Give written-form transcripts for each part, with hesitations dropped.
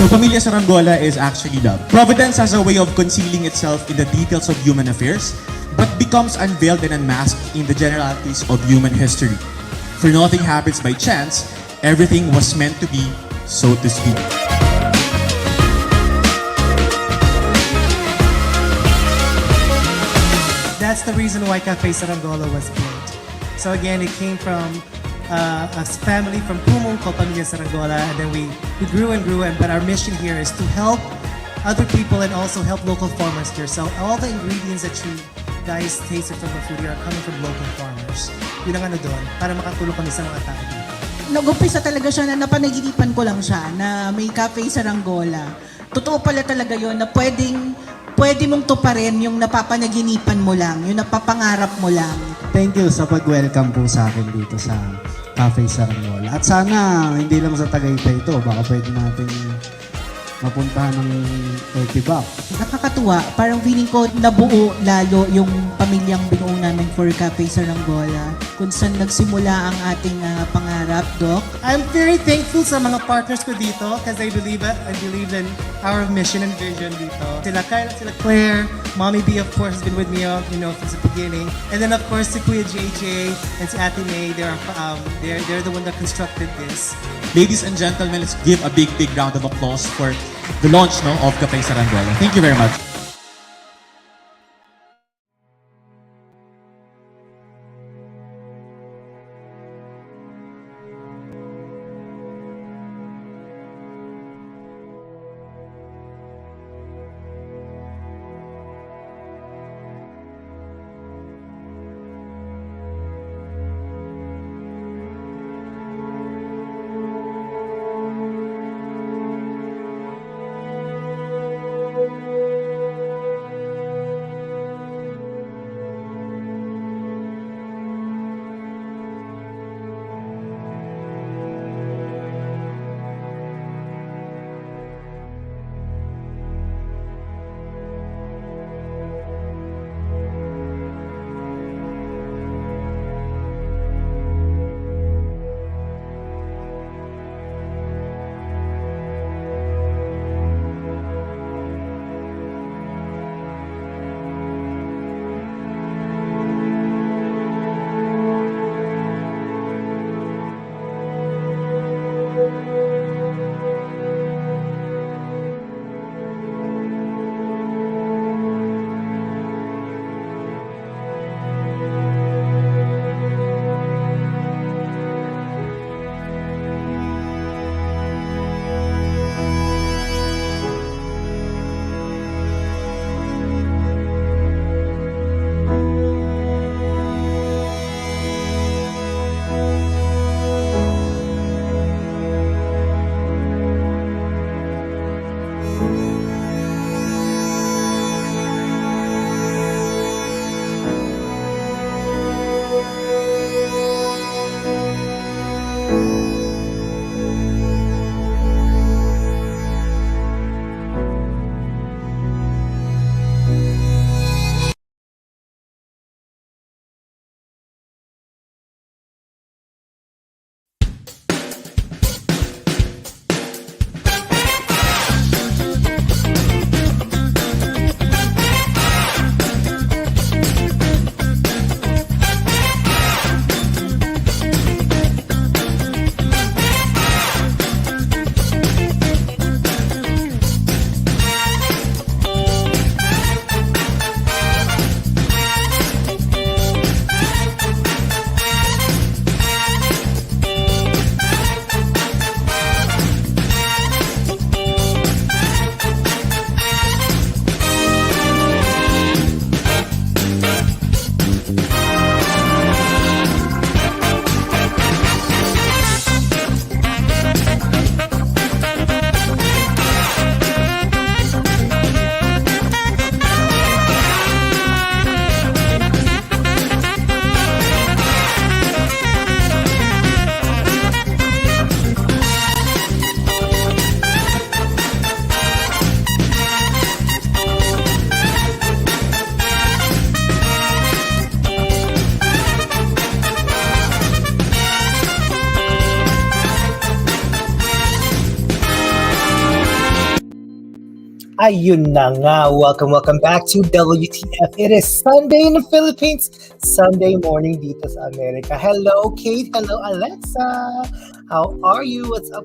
So, Pamilya Saranggola is actually love. Providence has a way of concealing itself in the details of human affairs, but becomes unveiled and unmasked in the generalities of human history. For nothing happens by chance, everything was meant to be, so to speak. That's the reason why Cafe Saranggola was built. So again, it came from a family from Pumong called Pamilya Saranggola, and then we grew and grew, but our mission here is to help other people and also help local farmers here. So all the ingredients that you guys tasted from the food here are coming from local farmers. Yun ang ano doon, para makatulong kami sa mga tao dito. Nag-umpisa talaga siya na napanaginipan ko lang siya na may Cafe Saranggola. Totoo pala talaga yon na pwede mong tuparin yung napapanaginipan mo lang, yung napapangarap mo lang. Thank you sa pag-welcome po sa akin dito sa Cafe Saranggola. At sana hindi lang sa Tagaytay ito, baka pwede natin mapuntahan ng Tibak. Nakakatuwa, parang feeling ko nabuo lalo yung pamilyang binuo namin for Cafe Saranggola. Kung saan nagsimula ang ating pangarap, Doc. I'm very thankful sa mga partners ko dito because I believe in our mission and vision dito. Sila Kyla, sila Claire, Mommy B of course has been with me since the beginning. And then of course si Kuya JJ and si Ate May, they're the one that constructed this. Ladies and gentlemen, let's give a big round of applause for the launch of Cafe Saranggola. Thank you very much. Ayun na nga. Welcome back to WTF. It is Sunday in the Philippines, Sunday morning dito sa Amerika. Hello, Kate. Hello, Alexa. How are you? What's up?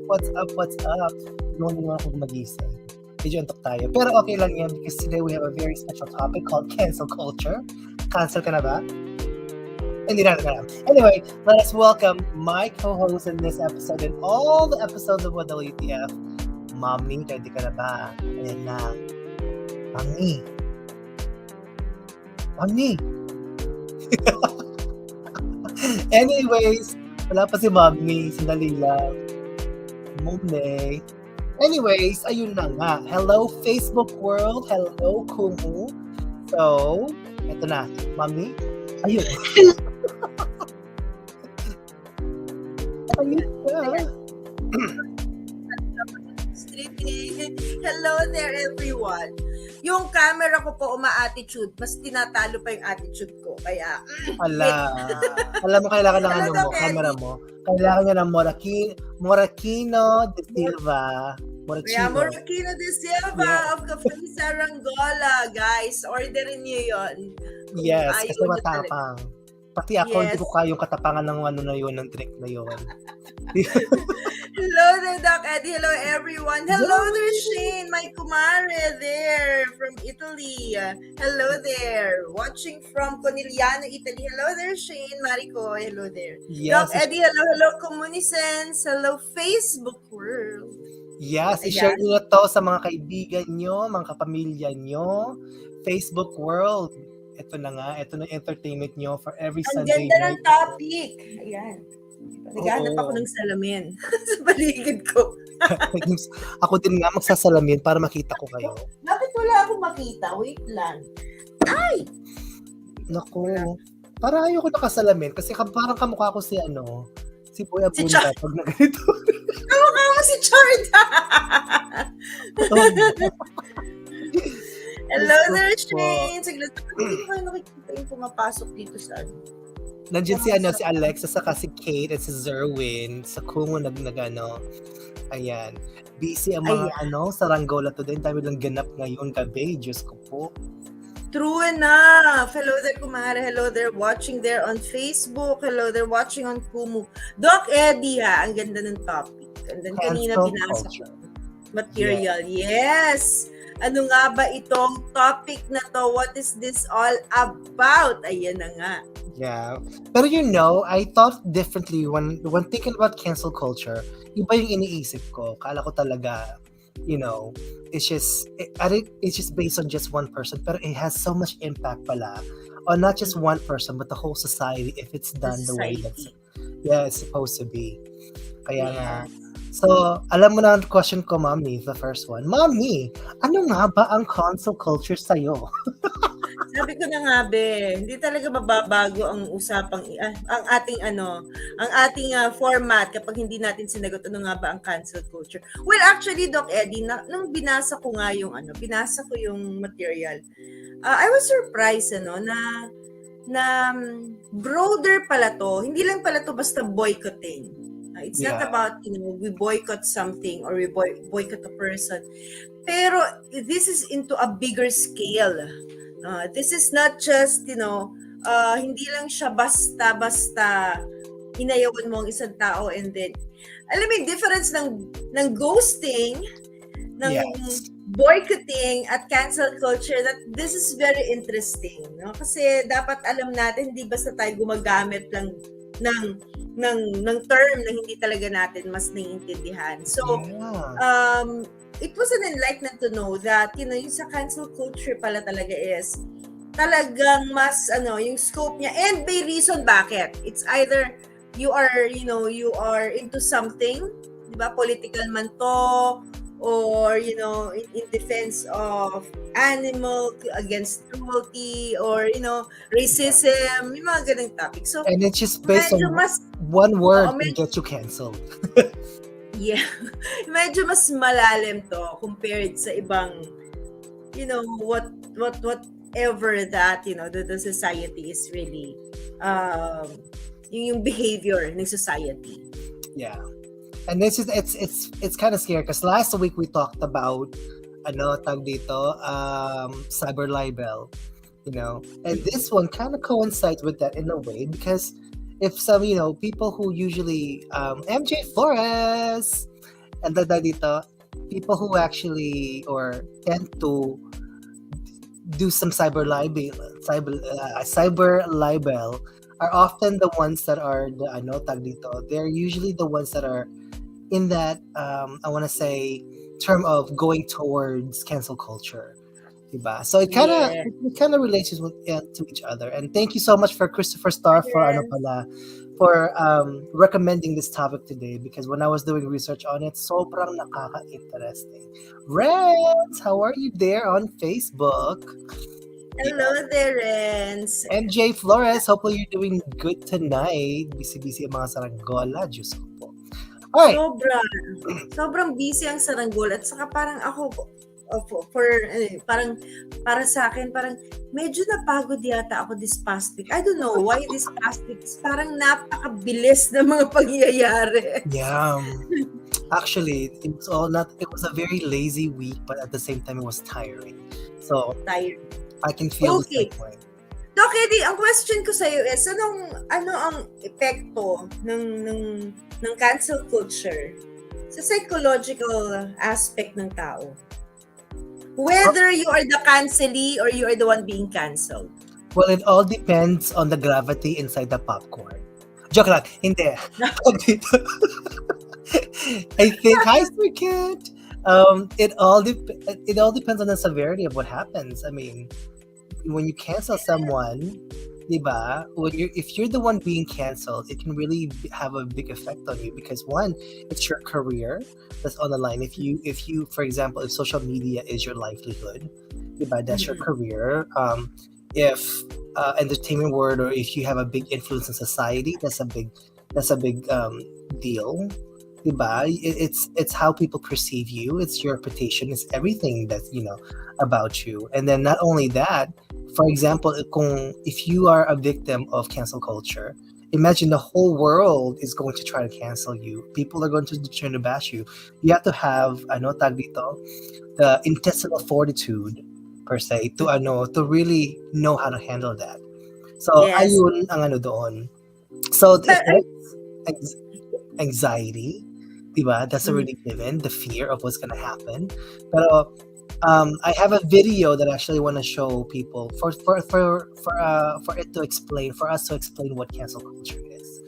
Noon naman ako magising. Medyo antok tayo. Pero okay lang yan because today we have a very special topic called cancel culture. Cancel ka na ba? Hindi na. Anyway, let us welcome my co-host in this episode and all the episodes of WTF. Mommy, ready ka na ba? Ayan na. Mommy. Anyways, wala pa si Mommy. Sandali lang. Mommy. Anyways, ayun na nga. Hello, Facebook world. Hello, Kumu. So, eto na. Mommy. Ayun. Ayun na. Hello there, everyone. Yung camera ko po uma-attitude, mas tinatalo pa yung attitude ko. Kaya, Alam mo, kailangan ng Hello, Doc camera mo. Kailangan niya ng Moraquino de Silva. kaya Moraquino de Silva of Cafe Saranggola, guys. Orderin niyo yun. Yes, Ayaw kasi niyo matapang. Pati ako, hindi ko kayong katapangan ng ano na yun, ng trick na yun. Hello there, Doc Eddie. Hello, everyone. Hello there, Shane, my kumare there from Italy. Hello there. Watching from Conigliano, Italy. Hello there, Shane, Marico. Hello there. Yes. Doc Eddie, hello, Communicants. Hello, Facebook world. Yes, Ayan. i-share niyo to sa mga kaibigan nyo, mga kapamilya nyo, Facebook world. Ito na nga, ito na entertainment nyo for every Ang Sunday ganda ng night. topic. Ayan. Naghahanap ako ng salamin sa paligid ko. Ako din nga magsasalamin para makita ko kayo. Bakit wala akong makita? Wait lang. Naku, para ayoko nakasalamin kasi parang kamukha ko si Boy Si Abunda pag na ganito. Kamukha mo si Charda. Hello there, Shane. Saglit. Hindi ko kayo nakikita yung pumapasok dito sa Nandiyan si Alexa, saka si Kate at si Zerwin sa Kumu ayan. Busy ang mga saranggola today. Dami lang ganap ngayon gabi. Diyos ko po. True enough. Hello there, kumare. Hello there, watching there on Facebook. Hello there, watching on Kumu. Doc Eddie, ha. Ang ganda ng topic. And then kanina Cancel binasa culture. ko. Material. Yes. Ano nga ba itong topic na to? What is this all about? Ayan na nga. Yeah. Pero I thought differently when thinking about cancel culture. Iba yung iniisip ko. Kala ko talaga, it's just based on just one person. Pero it has so much impact pala on not just one person, but the whole society if it's done the way that's it's supposed to be. Kaya nga. So, alam mo na ang question ko, Mommy, the first one. Mommy, ano nga ba ang cancel culture sa'yo? Sabi ko na nga, hindi talaga mababago ang usapang, ang ating format kapag hindi natin sinagot ano nga ba ang cancel culture. Well, actually, Doc Eddie, nung binasa ko yung material, I was surprised, na broader pala to. Hindi lang pala to basta boycotting. It's not about, we boycott something or we boycott a person. Pero this is into a bigger scale. This is not just, hindi lang siya basta-basta inayawan mo ang isang tao and then, alam mo yung difference ng ghosting, ng boycotting at cancel culture, that this is very interesting. No? Kasi dapat alam natin, hindi basta tayo gumagamit lang ng term na hindi talaga natin mas naiintindihan. So, it was an enlightenment to know that, yung sa cancel culture pala talaga is talagang mas, yung scope niya and may reason bakit. It's either you are into something, di ba, political man to, or, in defense of animal, against cruelty, or, racism, yung mga ganang topic. So, and it's just based on one word to get you canceled. Yeah. Medyo mas malalim to compared sa ibang, whatever that, the society is really, yung behavior ng society. Yeah. And this is it's kind of scary because last week we talked about tag dito, cyber libel, and this one kind of coincides with that in a way because if some, people who usually, MJ Flores, and dito, people who actually or tend to do some cyber libel are often the ones that are the tag dito. They're usually the ones that are in that I want to say term of going towards cancel culture. Diba? So Yeah. it kind of relates to each other. And thank you so much for Christopher Starr for recommending this topic today because when I was doing research on it, sobrang nakaka-interesting. Reds, how are you there on Facebook? Hello there, Renz. MJ Flores, hopefully you're doing good tonight. Busy-busy ang mga saranggola. Diyos ko po. Alright. Sobrang busy ang saranggola at saka parang ako parang para sa akin parang medyo napagod yata ako this past week. I don't know why this past week is parang napakabilis ng mga pangyayari. Yeah. Actually, it was a very lazy week, but at the same time it was tiring. So Tired. I can feel the Okay. same way. Doc Eddie, ang question ko sa iyo is ano ang epekto ng cancel culture sa psychological aspect ng tao? Whether you are the cancelee or you are the one being canceled. Well, it all depends on the gravity inside the popcorn. Joke lang. Hindi. I think, hi, Sir Kid. It all depends on the severity of what happens. I mean, when you cancel someone, diba? If you're the one being canceled, it can really have a big effect on you because one, it's your career that's on the line. If you, for example, if social media is your livelihood, diba? That's your career. If entertainment world or if you have a big influence in society, that's a big deal. Diba? It's how people perceive you. It's your reputation. It's everything that's about you. And then not only that, for example, if you are a victim of cancel culture, imagine the whole world is going to try to cancel you. People are going to try to bash you. You have to have tag dito, the intestinal fortitude per se to really know how to handle that. So Yes. ayun ang doon. So anxiety, diba? That's already given, the fear of what's gonna happen. Pero I have a video that I actually want to show people for it to explain, for us to explain what cancel culture is.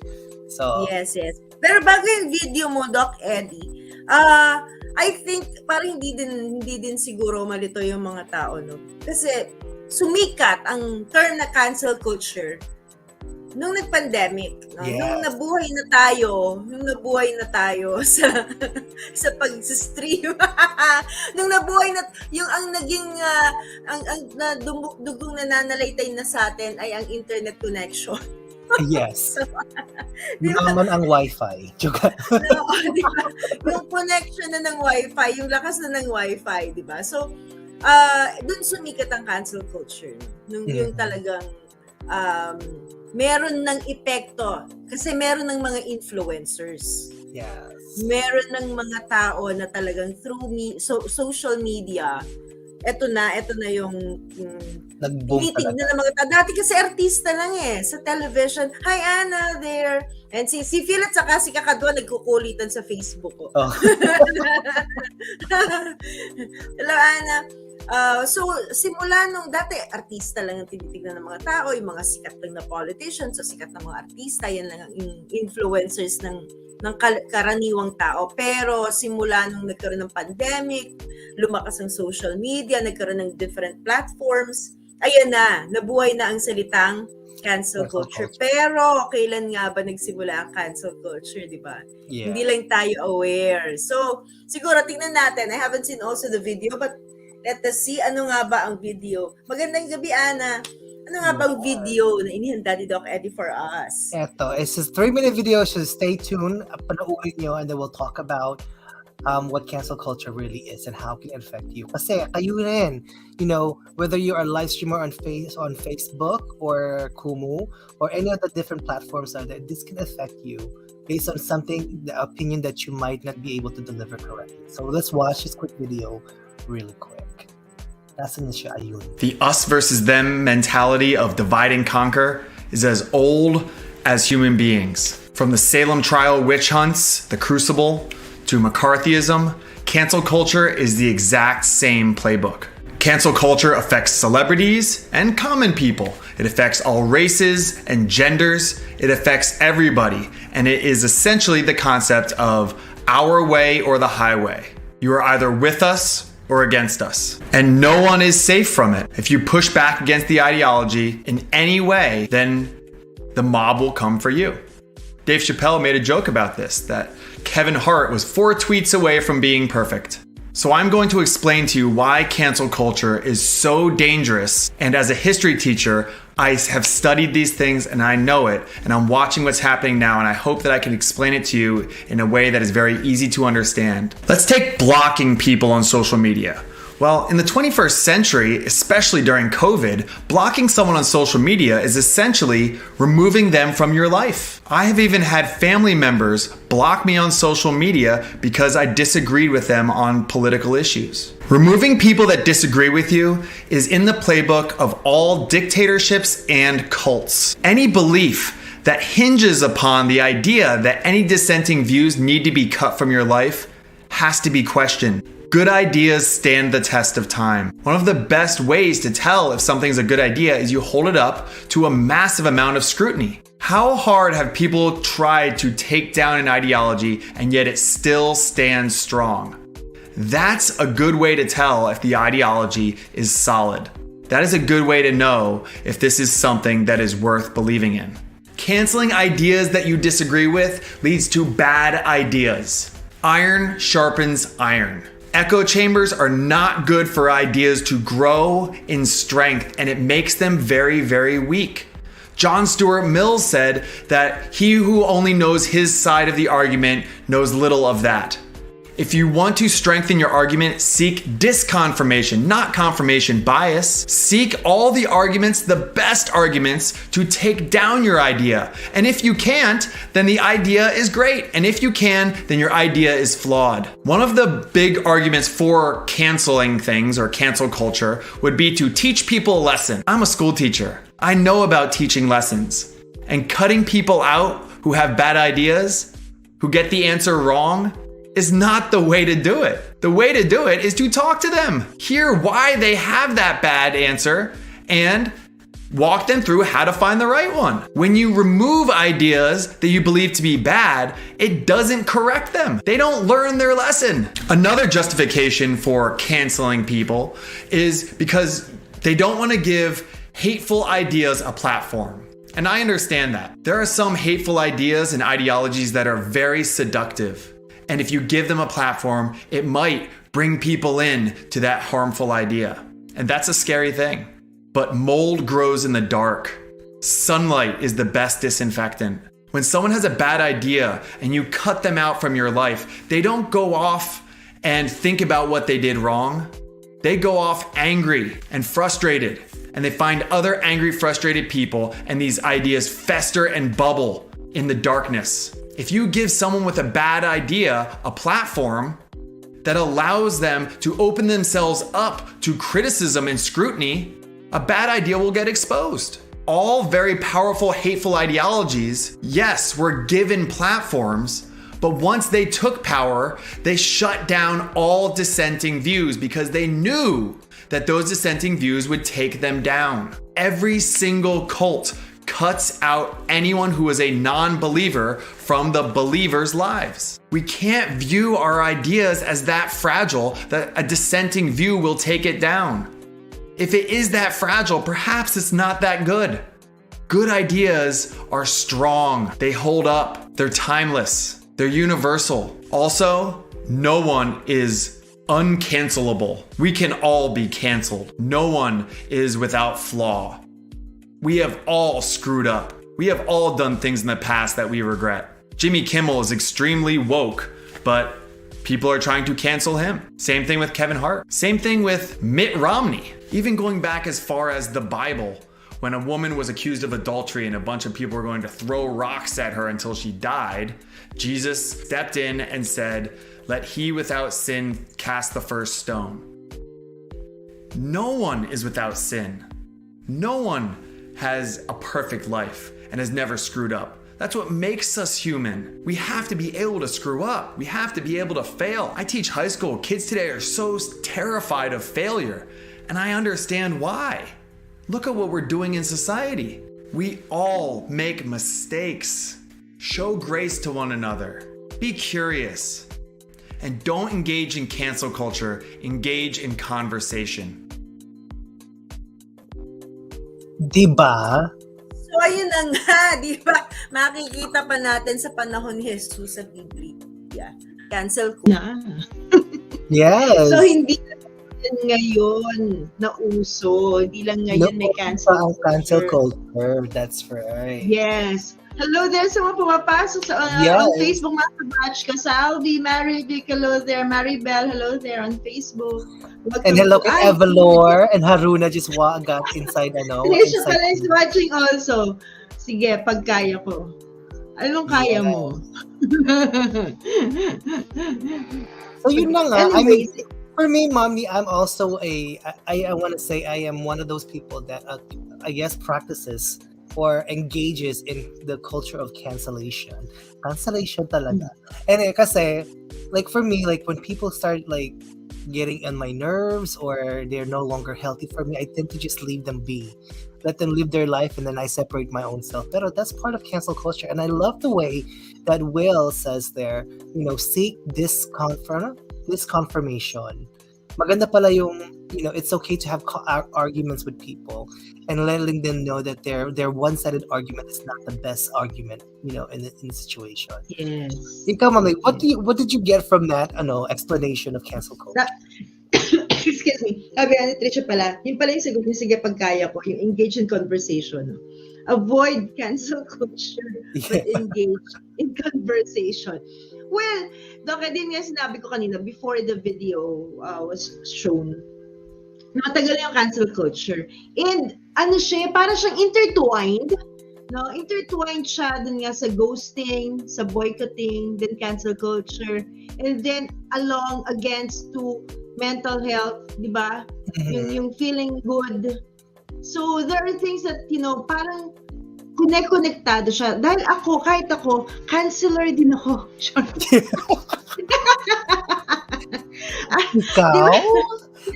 So Yes. Pero bago yung video mo, Doc Eddie, I think parang hindi din siguro malito yung mga tao, no? Kasi sumikat ang term na cancel culture nung nag-pandemic, no? Yes. Nung nabuhay na tayo sa pag-stream. Nung nabuhay na yung ang naging ang dugong nananalaytay na sa atin ay ang internet connection. yes, Diba? naman ang wifi. Joke. Oo, di ba? Yung connection na ng wifi, yung lakas na ng wifi, di ba? So, dun sumikat ang cancel culture. Nung yung talagang meron ng epekto. Kasi meron ng mga influencers. Yes. Meron ng mga tao na talagang through social media, eto na yung Nag-boom tinitignan talaga. ng mga tao. Dati kasi artista lang sa television. Hi, Anna, there. And si Phil at saka si Kakadwa nagkukulitan sa Facebook ko. Oh. Hello, Anna. So, simula nung dati, artista lang ang tinitignan ng mga tao, yung mga sikat lang na politicians, so sikat na mga artista, yan lang ang influencers ng karaniwang tao. Pero simula nung nagkaroon ng pandemic, lumakas ang social media, nagkaroon ng different platforms, ayan na, nabuhay na ang salitang cancel culture. Pero kailan nga ba nagsimula ang cancel culture, di ba? Yeah. Hindi lang tayo aware. So, siguro tingnan natin. I haven't seen also the video, but let us see ano nga ba ang video. Magandang gabi, Ana. Ano nga ba ang video na inihanda ni Doc Eddie for us? Eto, it's a 3-minute video, so stay tuned. Panoorin nyo, and then we'll talk about what cancel culture really is and how it can affect you. Kasi kayo rin, whether you are a live streamer on Facebook or Kumu or any of the different platforms out there, this can affect you based on the opinion that you might not be able to deliver correctly. So let's watch this quick video really quick. Nasaan na siya? Ayun. The us versus them mentality of divide and conquer is as old as human beings. From the Salem trial witch hunts, the Crucible, to McCarthyism, cancel culture is the exact same playbook. Cancel culture affects celebrities and common people. It affects all races and genders. It affects everybody. And it is essentially the concept of our way or the highway. You are either with us or against us. And no one is safe from it. If you push back against the ideology in any way, then the mob will come for you. Dave Chappelle made a joke about this, that Kevin Hart was 4 tweets away from being perfect. So I'm going to explain to you why cancel culture is so dangerous. And as a history teacher, I have studied these things and I know it. And I'm watching what's happening now, and I hope that I can explain it to you in a way that is very easy to understand. Let's take blocking people on social media. Well, in the 21st century, especially during COVID, blocking someone on social media is essentially removing them from your life. I have even had family members block me on social media because I disagreed with them on political issues. Removing people that disagree with you is in the playbook of all dictatorships and cults. Any belief that hinges upon the idea that any dissenting views need to be cut from your life has to be questioned. Good ideas stand the test of time. One of the best ways to tell if something's a good idea is you hold it up to a massive amount of scrutiny. How hard have people tried to take down an ideology and yet it still stands strong? That's a good way to tell if the ideology is solid. That is a good way to know if this is something that is worth believing in. Canceling ideas that you disagree with leads to bad ideas. Iron sharpens iron. Echo chambers are not good for ideas to grow in strength, and it makes them very, very weak. John Stuart Mill said that he who only knows his side of the argument knows little of that. If you want to strengthen your argument, seek disconfirmation, not confirmation bias. Seek all the arguments, the best arguments, to take down your idea. And if you can't, then the idea is great. And if you can, then your idea is flawed. One of the big arguments for canceling things or cancel culture would be to teach people a lesson. I'm a school teacher. I know about teaching lessons. And cutting people out who have bad ideas, who get the answer wrong, is not the way to do it. The way to do it is to talk to them, hear why they have that bad answer, and walk them through how to find the right one. When you remove ideas that you believe to be bad, it doesn't correct them. They don't learn their lesson. Another justification for canceling people is because they don't want to give hateful ideas a platform. And I understand that. There are some hateful ideas and ideologies that are very seductive. And if you give them a platform, it might bring people in to that harmful idea. And that's a scary thing. But mold grows in the dark. Sunlight is the best disinfectant. When someone has a bad idea and you cut them out from your life, they don't go off and think about what they did wrong. They go off angry and frustrated, and they find other angry, frustrated people, and these ideas fester and bubble in the darkness. If you give someone with a bad idea a platform that allows them to open themselves up to criticism and scrutiny, a bad idea will get exposed. All very powerful, hateful ideologies, yes, were given platforms, but once they took power, they shut down all dissenting views because they knew that those dissenting views would take them down. Every single cult cuts out anyone who is a non-believer from the believers' lives. We can't view our ideas as that fragile that a dissenting view will take it down. If it is that fragile, perhaps it's not that good. Good ideas are strong. They hold up. They're timeless. They're universal. Also, no one is uncancelable. We can all be canceled. No one is without flaw. We have all screwed up. We have all done things in the past that we regret. Jimmy Kimmel is extremely woke, but people are trying to cancel him. Same thing with Kevin Hart. Same thing with Mitt Romney. Even going back as far as the Bible, when a woman was accused of adultery and a bunch of people were going to throw rocks at her until she died, Jesus stepped in and said, "Let he without sin cast the first stone." No one is without sin. No one has a perfect life and has never screwed up. That's what makes us human. We have to be able to screw up. We have to be able to fail. I teach high school. Kids today are so terrified of failure, and I understand why. Look at what we're doing in society. We all make mistakes. Show grace to one another. Be curious. And don't engage in cancel culture. Engage in conversation. Diba? So ayun na nga, di ba? Makikita pa natin sa panahon ni Jesus sa Biblia. Cancel culture. Yes. So hindi lang ngayon na uso, hindi lang ngayon may cancel ang cancel culture. culture. That's right. Yes. Hello there sa mga pumapasok sa Yes. on Facebook, mga batch. Kasalvi, Mary Vic, hello there. Maribel, hello there on Facebook. Welcome And hello to- kay Evalor and Haruna just got inside Felicia inside. pala is watching also. Sige, pag kaya ko. Anong kaya mo? So yun na nga. I mean, Anyways, for me, mommy, I'm also I want to say I am one of those people that I guess practices or engages in the culture of cancellation. Cancellation talaga. And kasi, like for me, like when people start like getting on my nerves or they're no longer healthy for me, I tend to just leave them be. Let them live their life and then I separate my own self. Pero that's part of cancel culture. And I love the way that Will says there, seek this confirmation. Maganda pala yung, it's okay to have arguments with people and letting them know that their one-sided argument is not the best argument, in the situation. yes. Ikaw, Mami, what did you get from that explanation of cancel culture? Excuse me. Sabi ni Tricia pala, yun pala yung sagot niya, sige pagkaya ko, yung engage in conversation. Avoid cancel culture, but engage in conversation. Well, Doc, din nga sinabi ko kanina, before the video was shown, nakatagal yung cancel culture. And para siyang intertwined, no? Intertwined siya dun nga sa ghosting, sa boycotting, then cancel culture, and then along against to mental health, di ba? Yung feeling good. So there are things that, parang konektado siya. Dahil kahit ako, canceler din ako. Ikaw?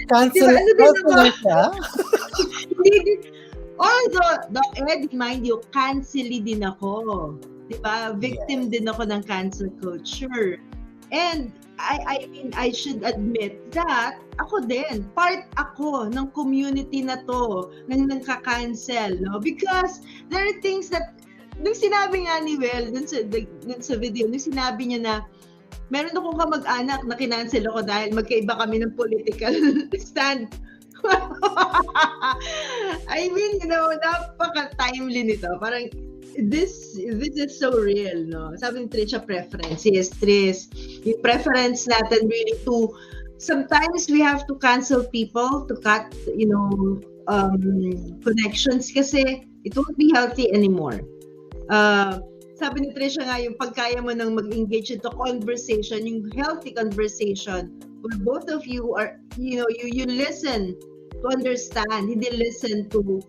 Cancel siya? Hindi din. Although, Doc Ed, mind you, cancel din ako. Diba? Victim din ako ng cancel culture. And I mean, I should admit that ako din, part ako ng community na to, ng nagka-cancel, no? Because there are things that, nung sinabi nga ni Will, dun sa video, nung sinabi niya na, meron akong kamag-anak na kinancel ako dahil magkaiba kami ng political stand. I mean, napaka-timely nito. Parang, this is so real, no? Sabi ni Tricia, preference. Yes, Tris. Yung preference natin really to, sometimes we have to cancel people to cut, connections kasi it won't be healthy anymore. Sabi ni Tricia nga, yung pagkaya mo nang mag-engage into conversation, yung healthy conversation, where both of you are, you listen to understand, hindi listen to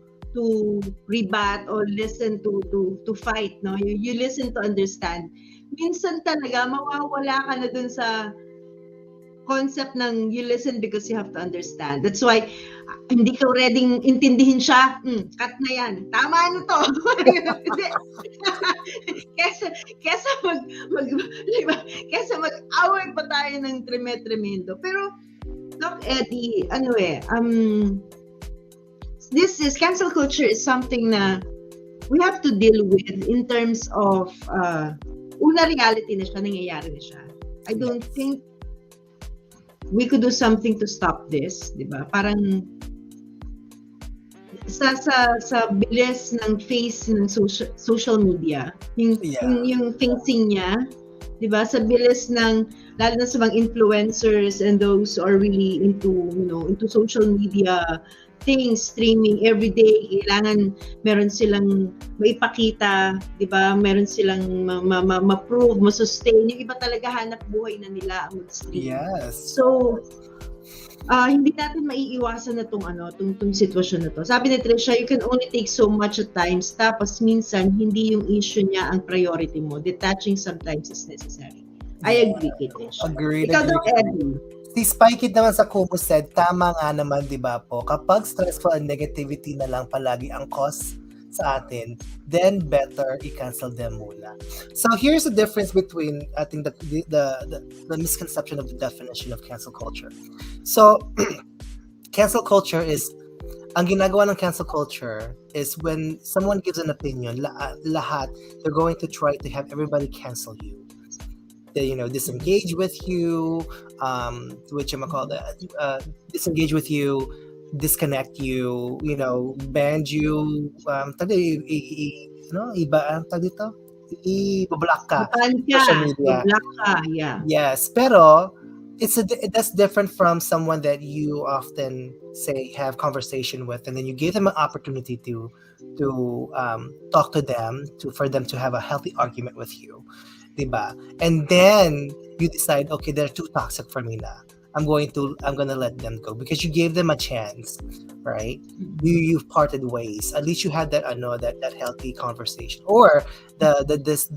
rebat or listen to fight, no? You listen to understand. Minsan talaga mawawala ka na dun sa concept ng you listen because you have to understand. That's why hindi ka ready intindihin siya. Cut na yan. Tama na to. kesa mag-away pa tayo ng tremendo. Pero Doc Eddie, this is cancel culture is something na we have to deal with in terms of reality na siya, nangyayari na siya. I don't think we could do something to stop this, di ba? Parang sa bilis ng face ng social media, yung facing niya, di ba? Sa bilis ng lalo na sa mga influencers and those who are really into social media things, streaming every day, kailangan meron silang maipakita, di ba? Meron silang ma-prove, ma-sustain. Yung iba talaga hanap buhay na nila ang mag-stream. Yes. So, hindi natin maiiwasan na tong sitwasyon na to. Sabi ni Trisha, you can only take so much at times, tapos minsan hindi yung issue niya ang priority mo. Detaching sometimes is necessary. I agree kay Trisha. Agreed, Ikaw daw, agreed. Eddie. Si Spike It naman sa Kumu said, tama nga naman, di ba po? Kapag stressful and negativity na lang palagi ang cause sa atin, then better i-cancel them muna. So here's the difference between, I think, the misconception of the definition of cancel culture. So, cancel culture is, ang ginagawa ng cancel culture is when someone gives an opinion, lahat, they're going to try to have everybody cancel you. They, disengage with you, disengage with you, disconnect you, ban you, i-block ka Ban ka, social media. i-block ka, yeah. Yes, pero that's different from someone that you often say have conversation with, and then you give them an opportunity to talk to them, for them to have a healthy argument with you, diba? And then you decide, okay, they're too toxic for me na. I'm gonna let them go because you gave them a chance, right? You've parted ways. At least you had that that healthy conversation, or this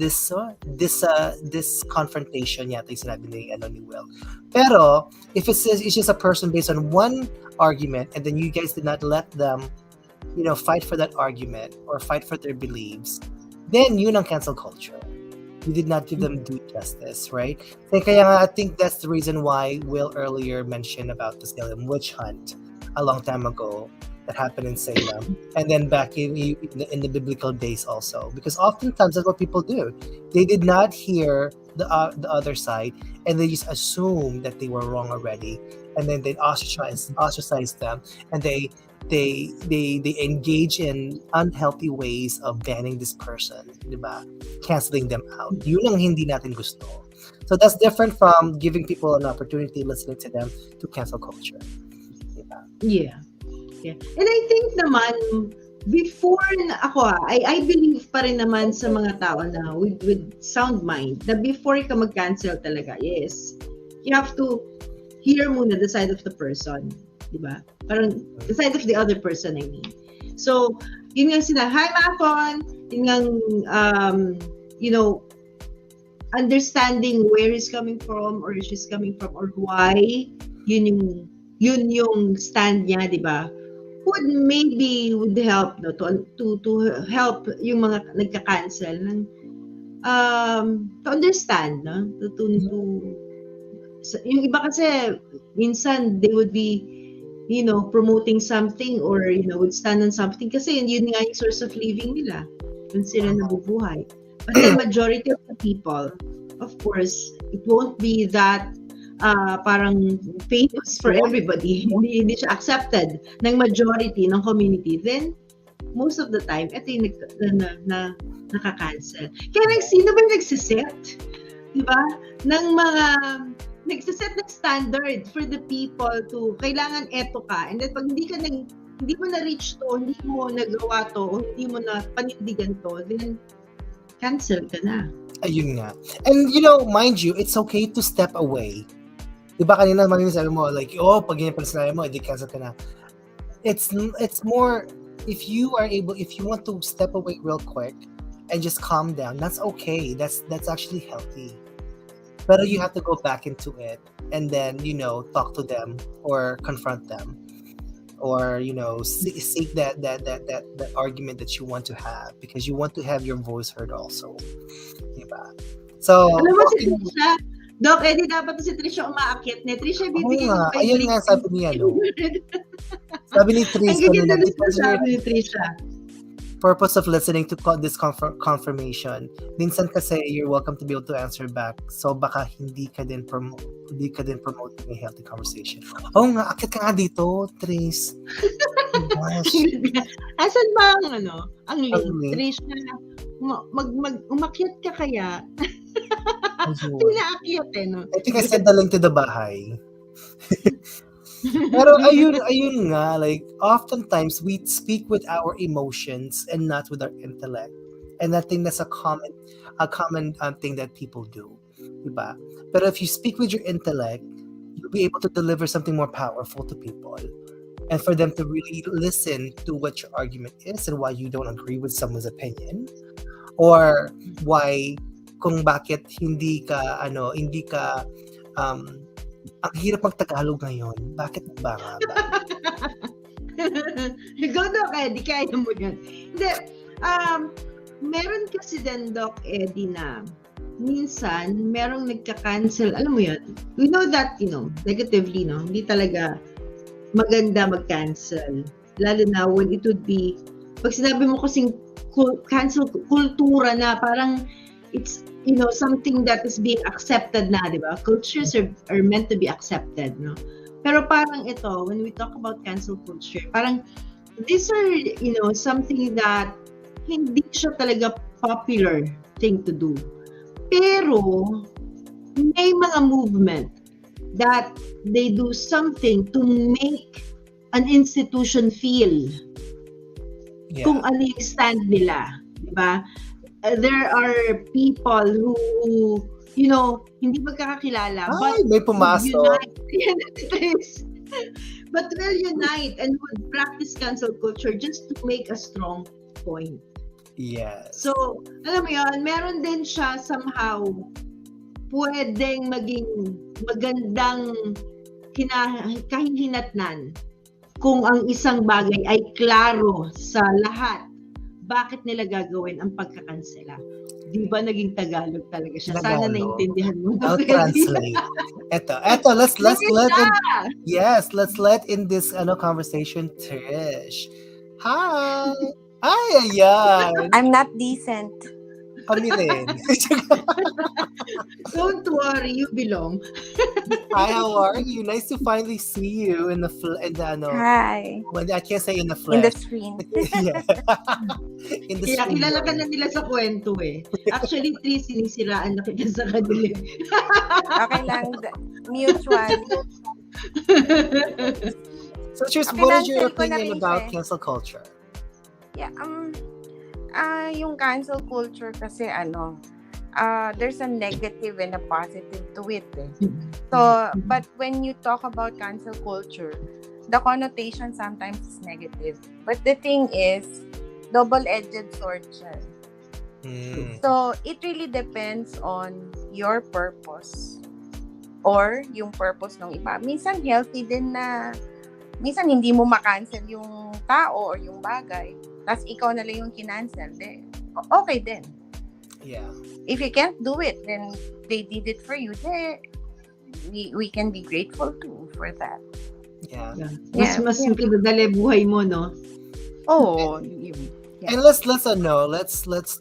confrontation yata yung sinabi ni Will. Pero if it's just a person based on one argument, and then you guys did not let them, fight for that argument or fight for their beliefs, then yun ang cancel culture. You did not give them due justice, right? Kaya nga, I think that's the reason why Will earlier mentioned about the Salem witch hunt a long time ago that happened in Salem, and then back in the biblical days also, because oftentimes that's what people do. They did not hear the other side, and they just assume that they were wrong already, and then they ostracize them, and they engage in unhealthy ways of banning this person, diba? Canceling them out. Yun ang hindi natin gusto. So that's different from giving people an opportunity, listening to them, to cancel culture. Diba? Yeah. And I think naman, before I believe pa rin naman sa mga tao na with sound mind, na before ka mag-cancel talaga, yes, you have to hear muna the side of the person. Diba? Parang the side of the other person, I mean. So, yun nga hi Mafon, yun nga, understanding where he's coming from or she's coming from or why, yun yung stand niya, diba? Would help to help yung mga nagka-cancel to understand, no? Yung iba kasi minsan they would be promoting something or would stand on something kasi yun nga yung source of living nila, dun sila nabubuhay. But the majority of the people, of course, it won't be that parang famous for everybody. Hindi siya accepted ng majority ng community. Then most of the time ito yung nakaka-cancel. Kaya sino ba nagsiset, diba, ng mga nagsiset ng standard for the people to kailangan eto ka, and then pag hindi mo na-reach to, hindi mo nagawa to, o hindi mo na panindigan to, then cancel ka na. Ayun nga. And mind you, it's okay to step away. Diba kanina sabi mo, like, pag ganyan pala sinabi mo, edi cancel ka na. It's more, if you want to step away real quick and just calm down, that's okay. That's actually healthy. But you have to go back into it and then, talk to them or confront them or, seek that argument that you want to have because you want to have your voice heard also. Diba? So, alam mo si Trisha, Doc, Eddie, dapat si Trisha umaakit. Trisha, bibigyan mo pa ayun nga sabi niya, sabi ni Trisha, ang ganda na sabi ni Trisha. Purpose of listening to this confirmation. Minsan kasi you're welcome to be able to answer back. So baka hindi ka din promoting a healthy conversation. Nga, akit ka nga dito, Tris. Asan ba ang link? Trisha, umakyat ka kaya? Pinaakyat no? I think I sent the link to the bahay. Pero ayun nga, like, oftentimes we speak with our emotions and not with our intellect. And I think that's a common thing that people do. Diba? But if you speak with your intellect, you'll be able to deliver something more powerful to people. And for them to really listen to what your argument is and why you don't agree with someone's opinion. Or why, kung bakit hindi ka, ang hirap mag-Tagalog ngayon. Bakit ba nga ba? Go, Doc Eddie, kaya mo yan. Hindi, meron kasi din, Doc Eddie, na minsan, merong nagka-cancel, alam mo yan, we know that, negatively, hindi talaga maganda mag-cancel. Lalo na when it would be, pag sinabi mo kasing cancel kultura na, parang it's, something that is being accepted na, di ba? Cultures are meant to be accepted, no? Pero parang ito, when we talk about cancel culture, parang these are, something that hindi siya talaga popular thing to do. Pero, may mga movement that they do something to make an institution feel kung ano yung stand nila, di ba? There are people who, hindi magkakakilala, but may pumasok. But will unite and would practice cancel culture just to make a strong point. Yes. So, alam mo yun, meron din siya somehow pwedeng maging magandang kahihinatnan kung ang isang bagay ay klaro sa lahat. Bakit nila gagawin ang pagkakansela? Di ba naging Tagalog talaga siya? Sana naintindihan mo. I'll translate. Eto, let's let in this conversation Trish. Hi. Hi, ayan. I'm not decent. Kami rin. Don't worry, you belong. Hi, how are you? Nice to finally see you in the Hi. Well, I can't say in the flesh. In the screen. Yeah. In the Kaya screen. kilala ka na nila sa kwento eh. Actually, sinisiraan na kita sa kanila. Okay lang. Mutual. So, Trish, Okay, what is your cancel ko na opinion rin about siya. cancel culture? Yeah, yung cancel culture kasi there's a negative and a positive to it. So, but when you talk about cancel culture, the connotation sometimes is negative. But the thing is, double-edged sword siya. So, it really depends on your purpose or yung purpose ng iba. Minsan healthy din na minsan hindi mo ma-cancel yung tao or yung bagay. Tapos ikaw na lang yung kinancel. Okay din. Yeah. If you can't do it, then they did it for you. We can be grateful too for that. Yeah. Mas pinadali buhay mo, no? Oh, yeah. And let's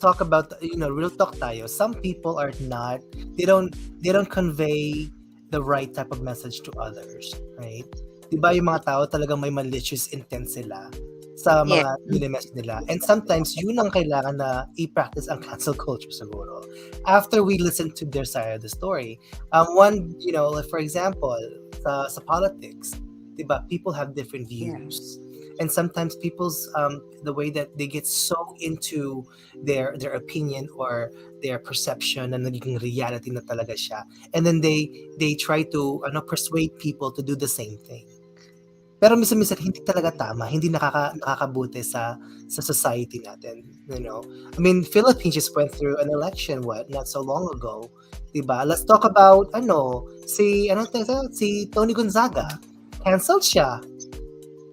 talk about real talk tayo. Some people are not, they don't convey the right type of message to others, right? Diba yung mga tao talagang may malicious intent sila sa mga message nila. And sometimes yun ang kailangan na i-practice ang cancel culture siguro. After we listen to their side of the story. For example, sa politics, diba, people have different views. And sometimes people's the way that they get so into their opinion or their perception na nagiging reality na talaga siya, and then they try to persuade people to do the same thing. Pero minsan hindi talaga tama, hindi nakakabuti sa society natin, I mean, Philippines just went through an election not so long ago, diba? Let's talk about si Tony Gonzaga. Canceled siya.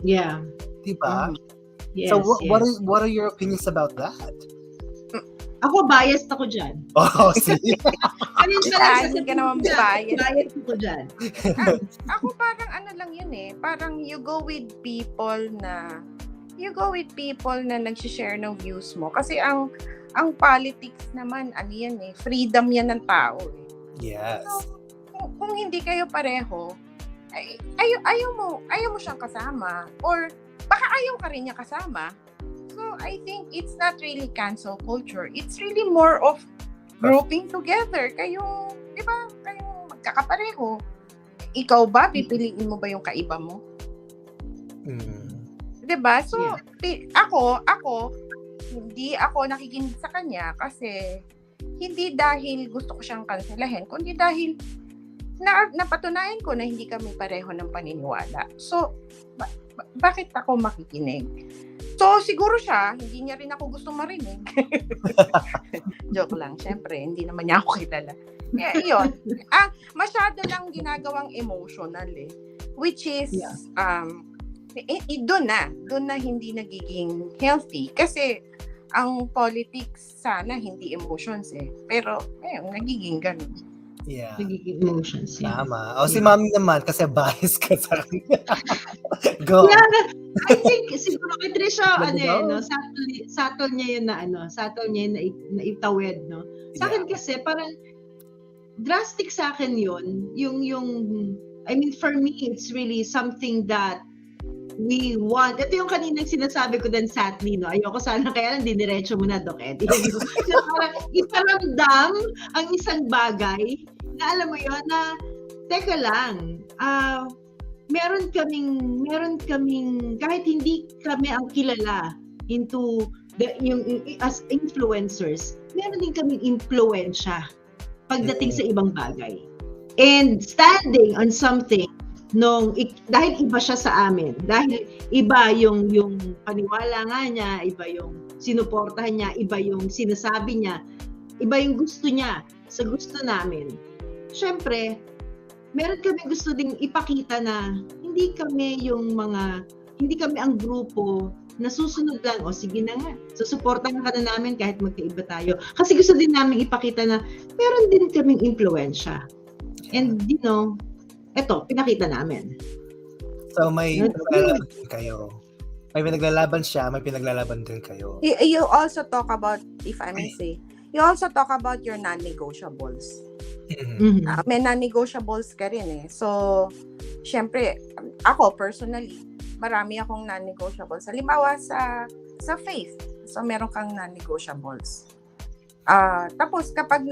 Yeah. Diba? Yes, so what are your opinions about that? Ako, biased ako dyan. Oh, see? Hindi ka naman biased. Biased ako dyan. Ako parang lang yun eh. Parang you go with people na nag-share ng views mo. Kasi ang politics naman, yan eh. Freedom yan ng tao eh. Yes. So, kung hindi kayo pareho, ayaw mo siyang kasama. Or baka ayaw ka rin niya kasama. So, I think it's not really cancel culture. It's really more of grouping together. Kayong, di ba, kayong magkakapareho. Ikaw ba, pipiliin mo ba yung kaiba mo? Di ba? So, ako, hindi ako nakikinig sa kanya kasi hindi dahil gusto ko siyang kanselahin, kundi dahil napatunayan ko na hindi kami pareho ng paniniwala. So, bakit ako makikinig? So, siguro siya, hindi niya rin ako gusto marinig. Joke lang, syempre, hindi naman niya ako kilala. Kaya yun, masyado lang ginagawang emotional which is, doon na hindi nagiging healthy. Kasi, ang politics sana hindi emotions Pero, nagiging ganun. Yeah. Nagiging emotions. Yeah. Tama. O si Mami naman, kasi bias ka sa akin. Go. Yeah, I think siguro kay Trisha, Go. subtle niya yun na itawid, no? Sa akin kasi, parang drastic sa akin yun, I mean, for me, it's really something that we want. Ito yung kaninang sinasabi ko din sadly, no? Ayoko sana, kaya lang diniretso mo na, Doc Eddie. Parang iparamdam ang isang bagay na alam mo yun, na teka lang, meron kaming kahit hindi kami ang kilala into as influencers, meron din kaming impluwensya pagdating sa ibang bagay. And standing on something dahil iba siya sa amin, dahil iba yung paniwala nga niya, iba yung sinuportahan niya, iba yung sinasabi niya, iba yung gusto niya sa gusto namin. Siyempre, meron kami gusto ding ipakita na hindi kami ang grupo na susunod lang, sige na nga, susuportahan ka na namin kahit magkaiba tayo. Kasi gusto din namin ipakita na meron din kaming impluwensya. And eto, pinakita namin. So may pinaglalaban din kayo. May pinaglalaban siya, may pinaglalaban din kayo. You also talk about, if I may say, you also talk about your non-negotiables. Mm-hmm. May non-negotiables ka rin So, syempre, ako personally, marami akong non-negotiables. Halimbawa sa faith. So, meron kang non-negotiables. Tapos, kapag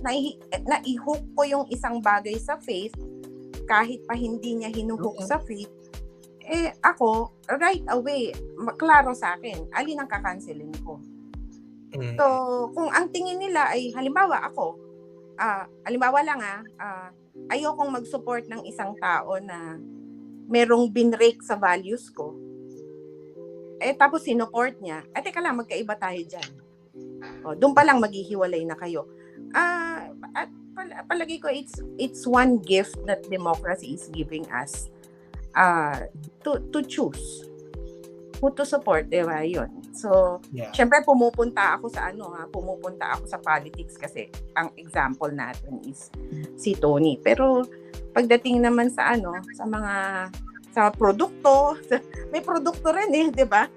nai-hook ko yung isang bagay sa faith, kahit pa hindi niya hinuhook sa faith, ako, right away, klaro sa akin, alin ang kakancelin ko. So, kung ang tingin nila ay, halimbawa ako, halimbawa lang ayokong mag-support ng isang tao na merong binrake sa values ko, tapos sinuport niya, teka lang, magkaiba tayo dyan. Doon pa lang maghihiwalay na kayo. At palagi ko, it's one gift that democracy is giving us to choose who to support, diba? Yun. So, syempre pumupunta ako sa politics kasi ang example natin is si Tony. Pero pagdating naman sa sa produkto, may produkto rin diba?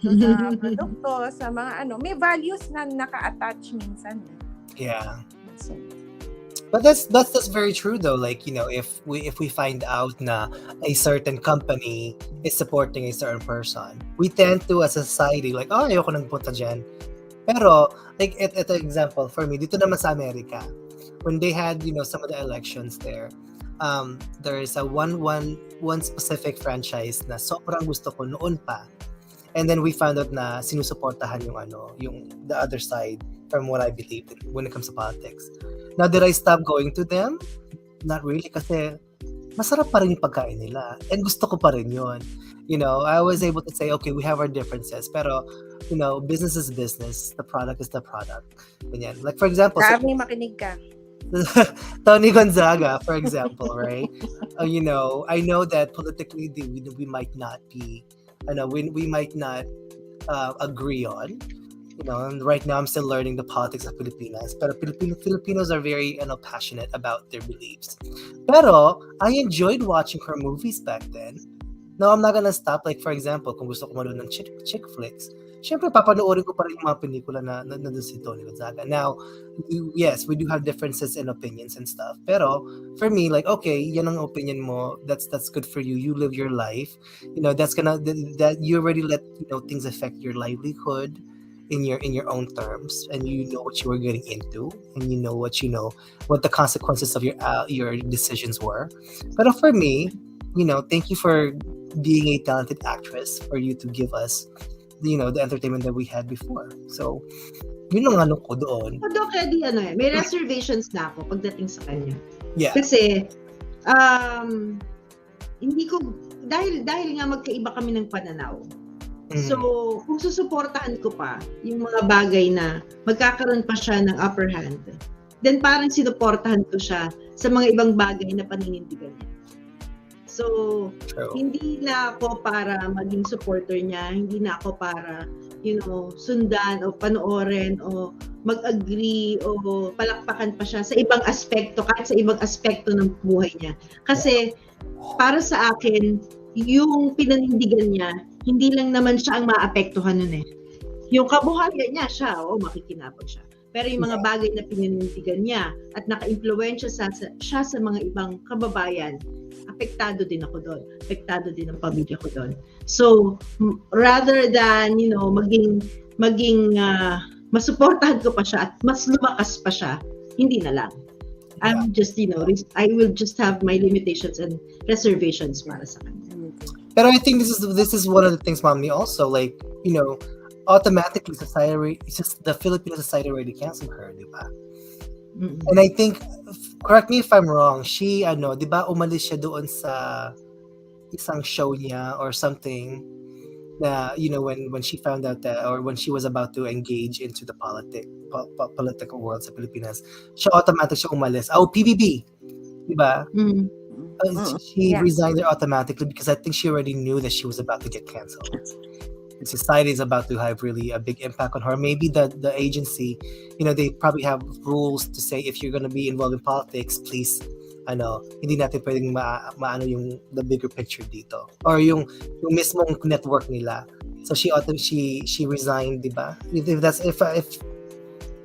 So, sa produkto, sa mga may values na naka-attach minsan. Yeah. But that's very true though. Like, if we find out na a certain company is supporting a certain person, we tend to as a society like, ayoko nang punta dyan. Pero like ito example for me dito naman sa Amerika, when they had some of the elections there, there is a one specific franchise na sobrang gusto ko noon pa. And then we found out na sinusuportahan yung the other side from what I believe when it comes to politics. Now, did I stop going to them? Not really, kasi masarap pa rin yung pagkain nila. And gusto ko pa rin yun. I was able to say, okay, we have our differences, pero, business is business. The product is the product. Ganyan. Like, for example, Carney, makinig ka. Tony Gonzaga, for example, right? I know that politically we might not be, we might not agree on. Right now I'm still learning the politics of Filipinas. Pero Filipinos are very passionate about their beliefs. Pero I enjoyed watching her movies back then. Now I'm not gonna stop. Like for example, kung gusto ko manood ng chick flicks, syempre papanoorin ko pa rin yung mga pelikula na nandun si Tony Gonzaga. Now, yes, we do have differences in opinions and stuff. Pero for me, like, okay, yan ang opinion mo. That's good for you. You live your life. That you already let things affect your livelihood in your own terms, and you know what you were getting into, and you know what the consequences of your decisions were. But for me, thank you for being a talented actress, for you to give us the entertainment that we had before. So yun ang ko doon. Doc Eddie, may reservations na ako pagdating sa kanya. Yeah. Kasi, hindi ko, dahil nga magkaiba kami ng pananaw. So, kung susuportahan ko pa yung mga bagay na magkakaroon pa siya ng upper hand, then parang sinuportahan ko siya sa mga ibang bagay na paninindigan niya. So, True. hindi na ako para maging supporter niya, hindi na ako para, sundan o panoorin o mag-agree o palakpakan pa siya sa ibang aspekto, kahit sa ibang aspekto ng buhay niya. Kasi, para sa akin, yung pinanindigan niya, hindi lang naman siya ang maapektuhan nun eh. Yung kabuhayan niya, makikinabang siya. Pero yung mga bagay na pinanindigan niya at naka-impluwensya siya sa mga ibang kababayan, apektado din ako doon. Apektado din ang pamilya ko doon. So, rather than, maging masuportahan ko pa siya at mas lumakas pa siya, hindi na lang. I'm just, I will just have my limitations and reservations para sa kanya. But I think this is one of the things, Mommy, also, like, automatically the Filipino society already canceled her, di ba? And I think, correct me if I'm wrong, she, di ba, umalis siya doon sa isang show niya or something na, when she found out that, or when she was about to engage into the political world sa Pilipinas, siya automatic siya umalis. PBB, di ba? She resigned there automatically because I think she already knew that she was about to get canceled. The society is about to have really a big impact on her. Maybe the agency, they probably have rules to say if you're going to be involved in politics, please, hindi natin pwedeng maano yung the bigger picture dito. Or yung mismong network nila. So she resigned, di ba? If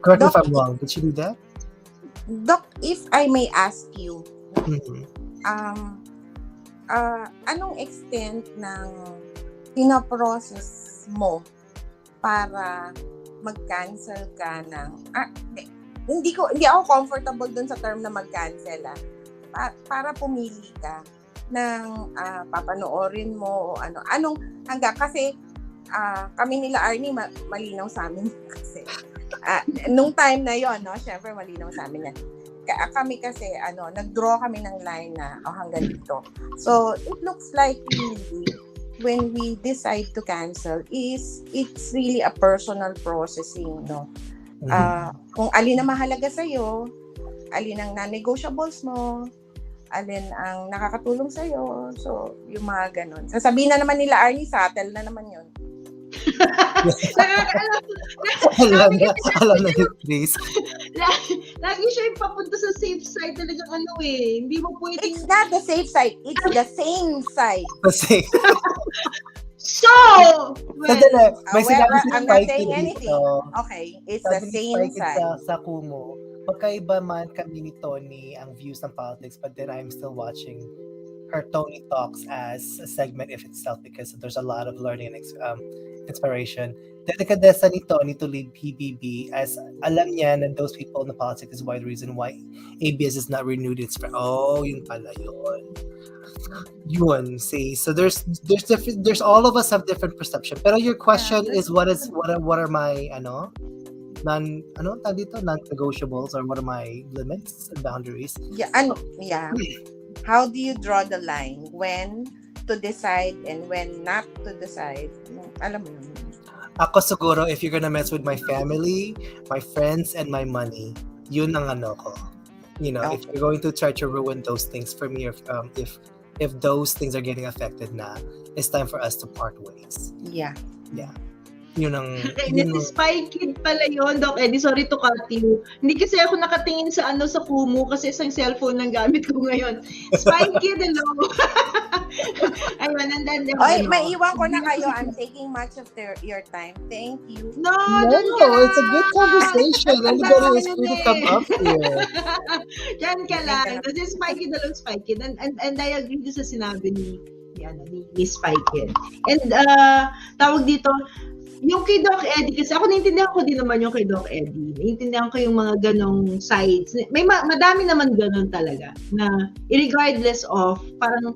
correct me if I'm wrong, did she do that? Doc, if I may ask you, anong extent ng pinaprocess mo para mag-cancel ka ng hindi ako comfortable dun sa term na mag-cancel para pumili ka ng papanoorin mo o anong hanggang kasi kami nila Arnie malinaw sa amin kasi nung time na yon, no, syempre malinaw sa amin yan. Kami kasi nag-draw kami ng line na hanggang dito. So it looks like really when we decide to cancel it's really a personal processing, no. Kung alin ang mahalaga sa iyo, alin ang non-negotiables mo, alin ang nakakatulong sa iyo. So yung mga ganun. Sasabihin na naman nila Arnie, settle na naman yun. Alam na yun, please. Lagi siya yung papunta sa safe side talagang hindi mo pwedeng... It's not the safe side, it's the same side. Kasi, So, may sinabi si I'm not Spike saying anything. dito. Okay, it's the same side. Sa Kumu, magkaiba man kami ni Tony ang views ng politics, but then I'm still watching her Tony Talks as a segment of itself because there's a lot of learning and inspiration. Delikadesa ni Tony to lead PBB as alam niya na those people in the politics is why the reason why ABS is not renewed its yun pala yun. See, so there's different, there's all of us have different perception. Pero your question is what are my non-negotiables or what are my limits and boundaries? How do you draw the line when to decide and when not to decide? Alam mo yun. Ako siguro, if you're gonna mess with my family, my friends, and my money, yun ang ko. If you're going to try to ruin those things for me, if those things are getting affected na, it's time for us to part ways. Yeah. Yun ang... Si Spy Kid pala yun, Doc Eddie. Sorry to cut you. Hindi kasi ako nakatingin sa sa Kumu kasi isang cellphone ang gamit ko ngayon. Spy Kid, hello. Ayun, nandan. Oy, maiwan ko na kayo. I'm taking much of your time. Thank you. No, it's a good conversation. Anybody is free to come up here. Diyan ka lang. Kasi Spy Kid, hello, Spy Kid. And I agree sa sinabi ni Spy Kid. And tawag dito, yung kay Doc Eddie, kasi ako naiintindihan ko din naman yung kay Doc Eddie. Naiintindihan ko yung mga ganong sides. May madami naman ganon talaga na irregardless of parang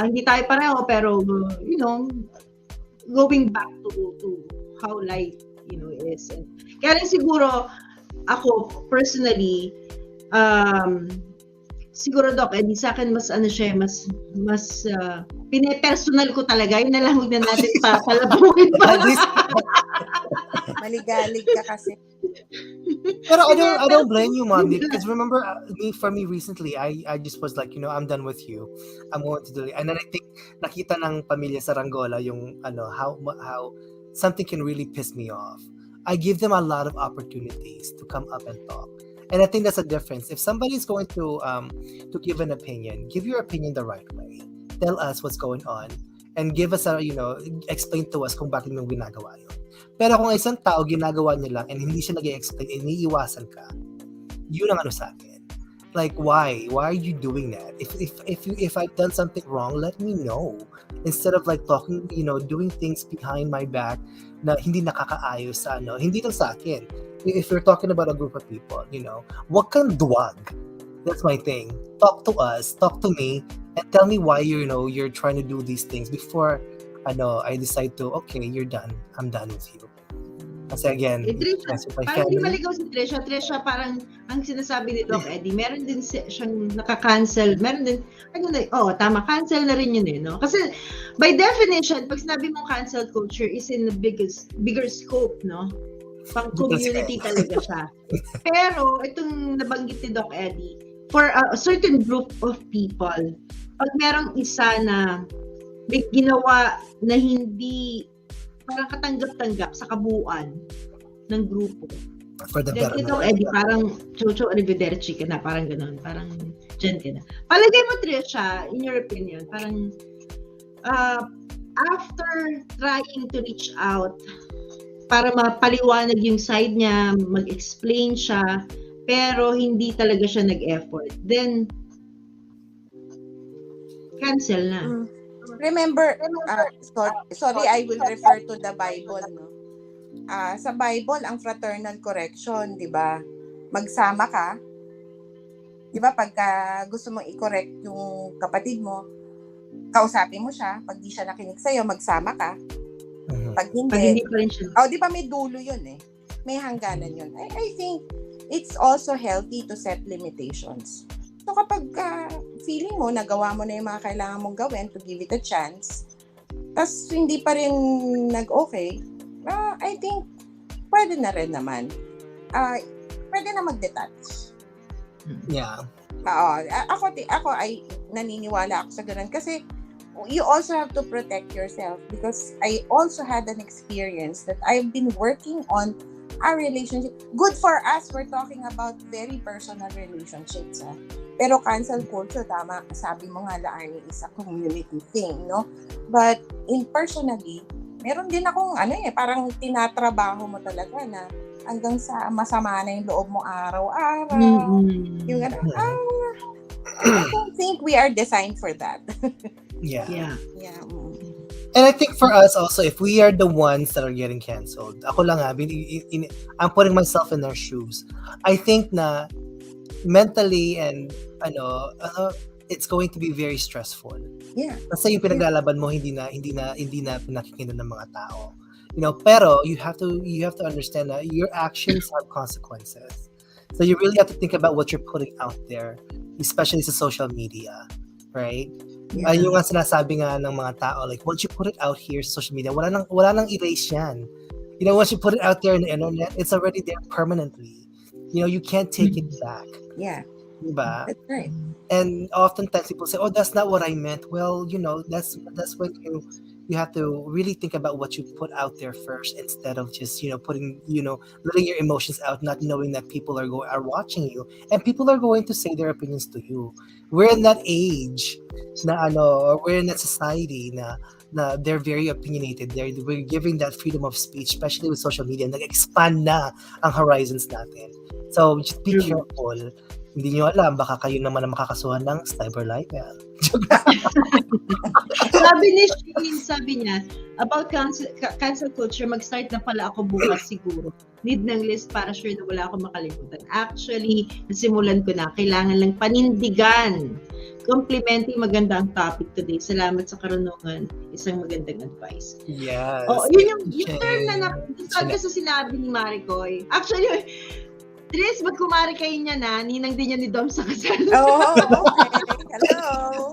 hindi tayo pareho pero going back to how life is. Kaya rin siguro ako personally siguro Doc, Eddie, sa akin mas ano siya, mas pine-personal ko talaga. Yun na lang, huwag na natin palabuhin pa. At least, Maligalig ka kasi. pero I don't blame you, Mommy, because remember for me recently, I just was like, I'm done with you. I'm going to delete. And then I think nakita ng pamilya Saranggola yung how something can really piss me off. I give them a lot of opportunities to come up and talk. And I think that's a difference. If somebody's going to give an opinion, give your opinion the right way. Tell us what's going on and give us explain to us kung bakit mo ginagawa yun. Pero kung isang tao ginagawa niya lang and hindi siya nag-explain, iniiwasan ka, yun ang sa akin. Like, why? Why are you doing that? If I've done something wrong, let me know. Instead of like talking, doing things behind my back na hindi nakakaayos sa hindi lang sa akin. If you're talking about a group of people, wag kang duwag. That's my thing. Talk to us, talk to me, and tell me why you're trying to do these things before I decide to, okay, you're done. I'm done with you. Kasi again, Trisha, parang hindi maligaw si Trisha. Trisha, parang ang sinasabi ni Doc Eddie, meron din siyang naka-cancel. Meron din, tama, cancel na rin yun no? Kasi by definition, pag sinabi mong cancel culture is in the bigger scope, no? Pang community talaga siya. Pero itong nabanggit ni Doc Eddie, for a certain group of people, pag merong isa na may ginawa na hindi parang katanggap-tanggap sa kabuuan ng grupo. For the better. Ito, Eddie, parang Chocho Arrivederci ka na, parang gano'n, parang dyan ka na. Palagay mo, Trisha, in your opinion, parang after trying to reach out para mapaliwanag yung side niya, mag-explain siya, pero hindi talaga siya nag-effort, then cancel na. Remember, sorry, I will refer to the Bible, no? Sa Bible, ang fraternal correction, di ba? Magsama ka. Di ba, pagka gusto mong i-correct yung kapatid mo, kausapin mo siya. Pag di siya nakinig sa'yo, magsama ka. Pag hindi pa rin siya. Di ba may dulo yun eh? May hangganan yun. I think it's also healthy to set limitations. So kapag feeling mo, nagawa mo na yung mga kailangan mong gawin to give it a chance, tas hindi pa rin nag-okay, I think pwede na rin naman. Pwede na mag-detach. Yeah. Ako ay naniniwala ako sa ganun kasi you also have to protect yourself because I also had an experience that I've been working on our relationship. Good for us, we're talking about very personal relationships. Pero cancel culture, tama, sabi mo nga, Arnie, is a community thing, no? But personally, meron din akong, parang tinatrabaho mo talaga na hanggang sa masama na yung loob mo araw-araw. Yung I don't think we are designed for that. Yeah. Yeah. And I think for us also, if we are the ones that are getting canceled, ako lang I'm putting myself in their shoes. I think na mentally and it's going to be very stressful. Yeah. Kasi yung pinaglalaban mo hindi na pinakikinggan ng mga tao. Pero you have to understand that your actions have consequences. So you really have to think about what you're putting out there, especially sa social media, right? Yeah. Yung nga sinasabi nga ng mga tao, like once you put it out here sa social media, wala nang erase yan. Once you put it out there on the internet, it's already there permanently. You can't take it back. Yeah. Diba? That's right. And oftentimes people say, "Oh, that's not what I meant." Well, that's when you have to really think about what you put out there first, instead of just putting letting your emotions out, not knowing that people are watching you and people are going to say their opinions to you. We're in that age or we're in that society na they're very opinionated. We're giving that freedom of speech, especially with social media. Nag-expand na ang horizons natin. So just be careful. Hindi nyo alam, baka kayo naman ang makakasuhan ng cyber libel. sabi niya, about cancel culture, mag-start na pala ako bukas siguro. Need ng list para sure na wala akong makalimutan. Actually, nasimulan ko na. Kailangan lang panindigan. Complimenting, maganda ang topic today. Salamat sa karunungan. Isang magandang advice. Yes. Yun yung term na napunta sa sinabi ni Maricoy. Actually, Tris, magkumari kayo niya na. Ninang din niya ni Dom sa kasal. Oh, okay. Hello.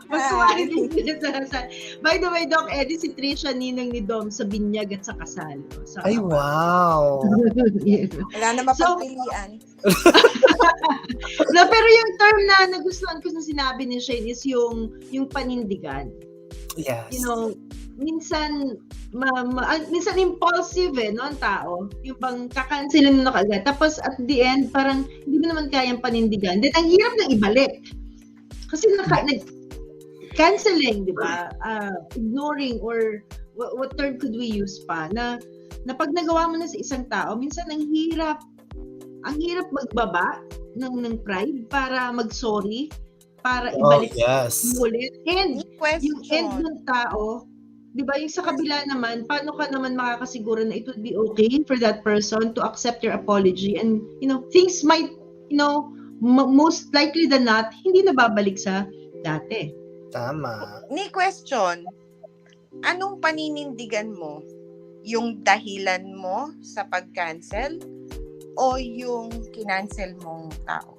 Magkumari din niya sa kasal. By the way, Doc Eddie, si Trisha, ninang ni Dom sa binyag at sa kasal. So, Ay, wow. Wala na mapagpilian. No, pero yung term na nagustuhan ko na sinabi ni Shane is yung panindigan. Yes. You know, minsan minsan impulsive no ang tao. Yung bang kakancelin mo na kagad. Tapos at the end, parang hindi mo naman kayang panindigan. Then ang hirap na ibalik. Kasi canceling, di ba? Ignoring or what term could we use pa? Na pag nagawa mo na sa isang tao, minsan ang hirap magbaba ng pride para mag-sorry, para ibalik yes. ulit. And Question. yung end ng tao, di ba, yung sa kabila naman, paano ka naman makakasiguro na it would be okay for that person to accept your apology and, things might, most likely than not, hindi na babalik sa dati. Tama. Ni question, anong paninindigan mo? Yung dahilan mo sa pag-cancel o yung kinancel mong tao?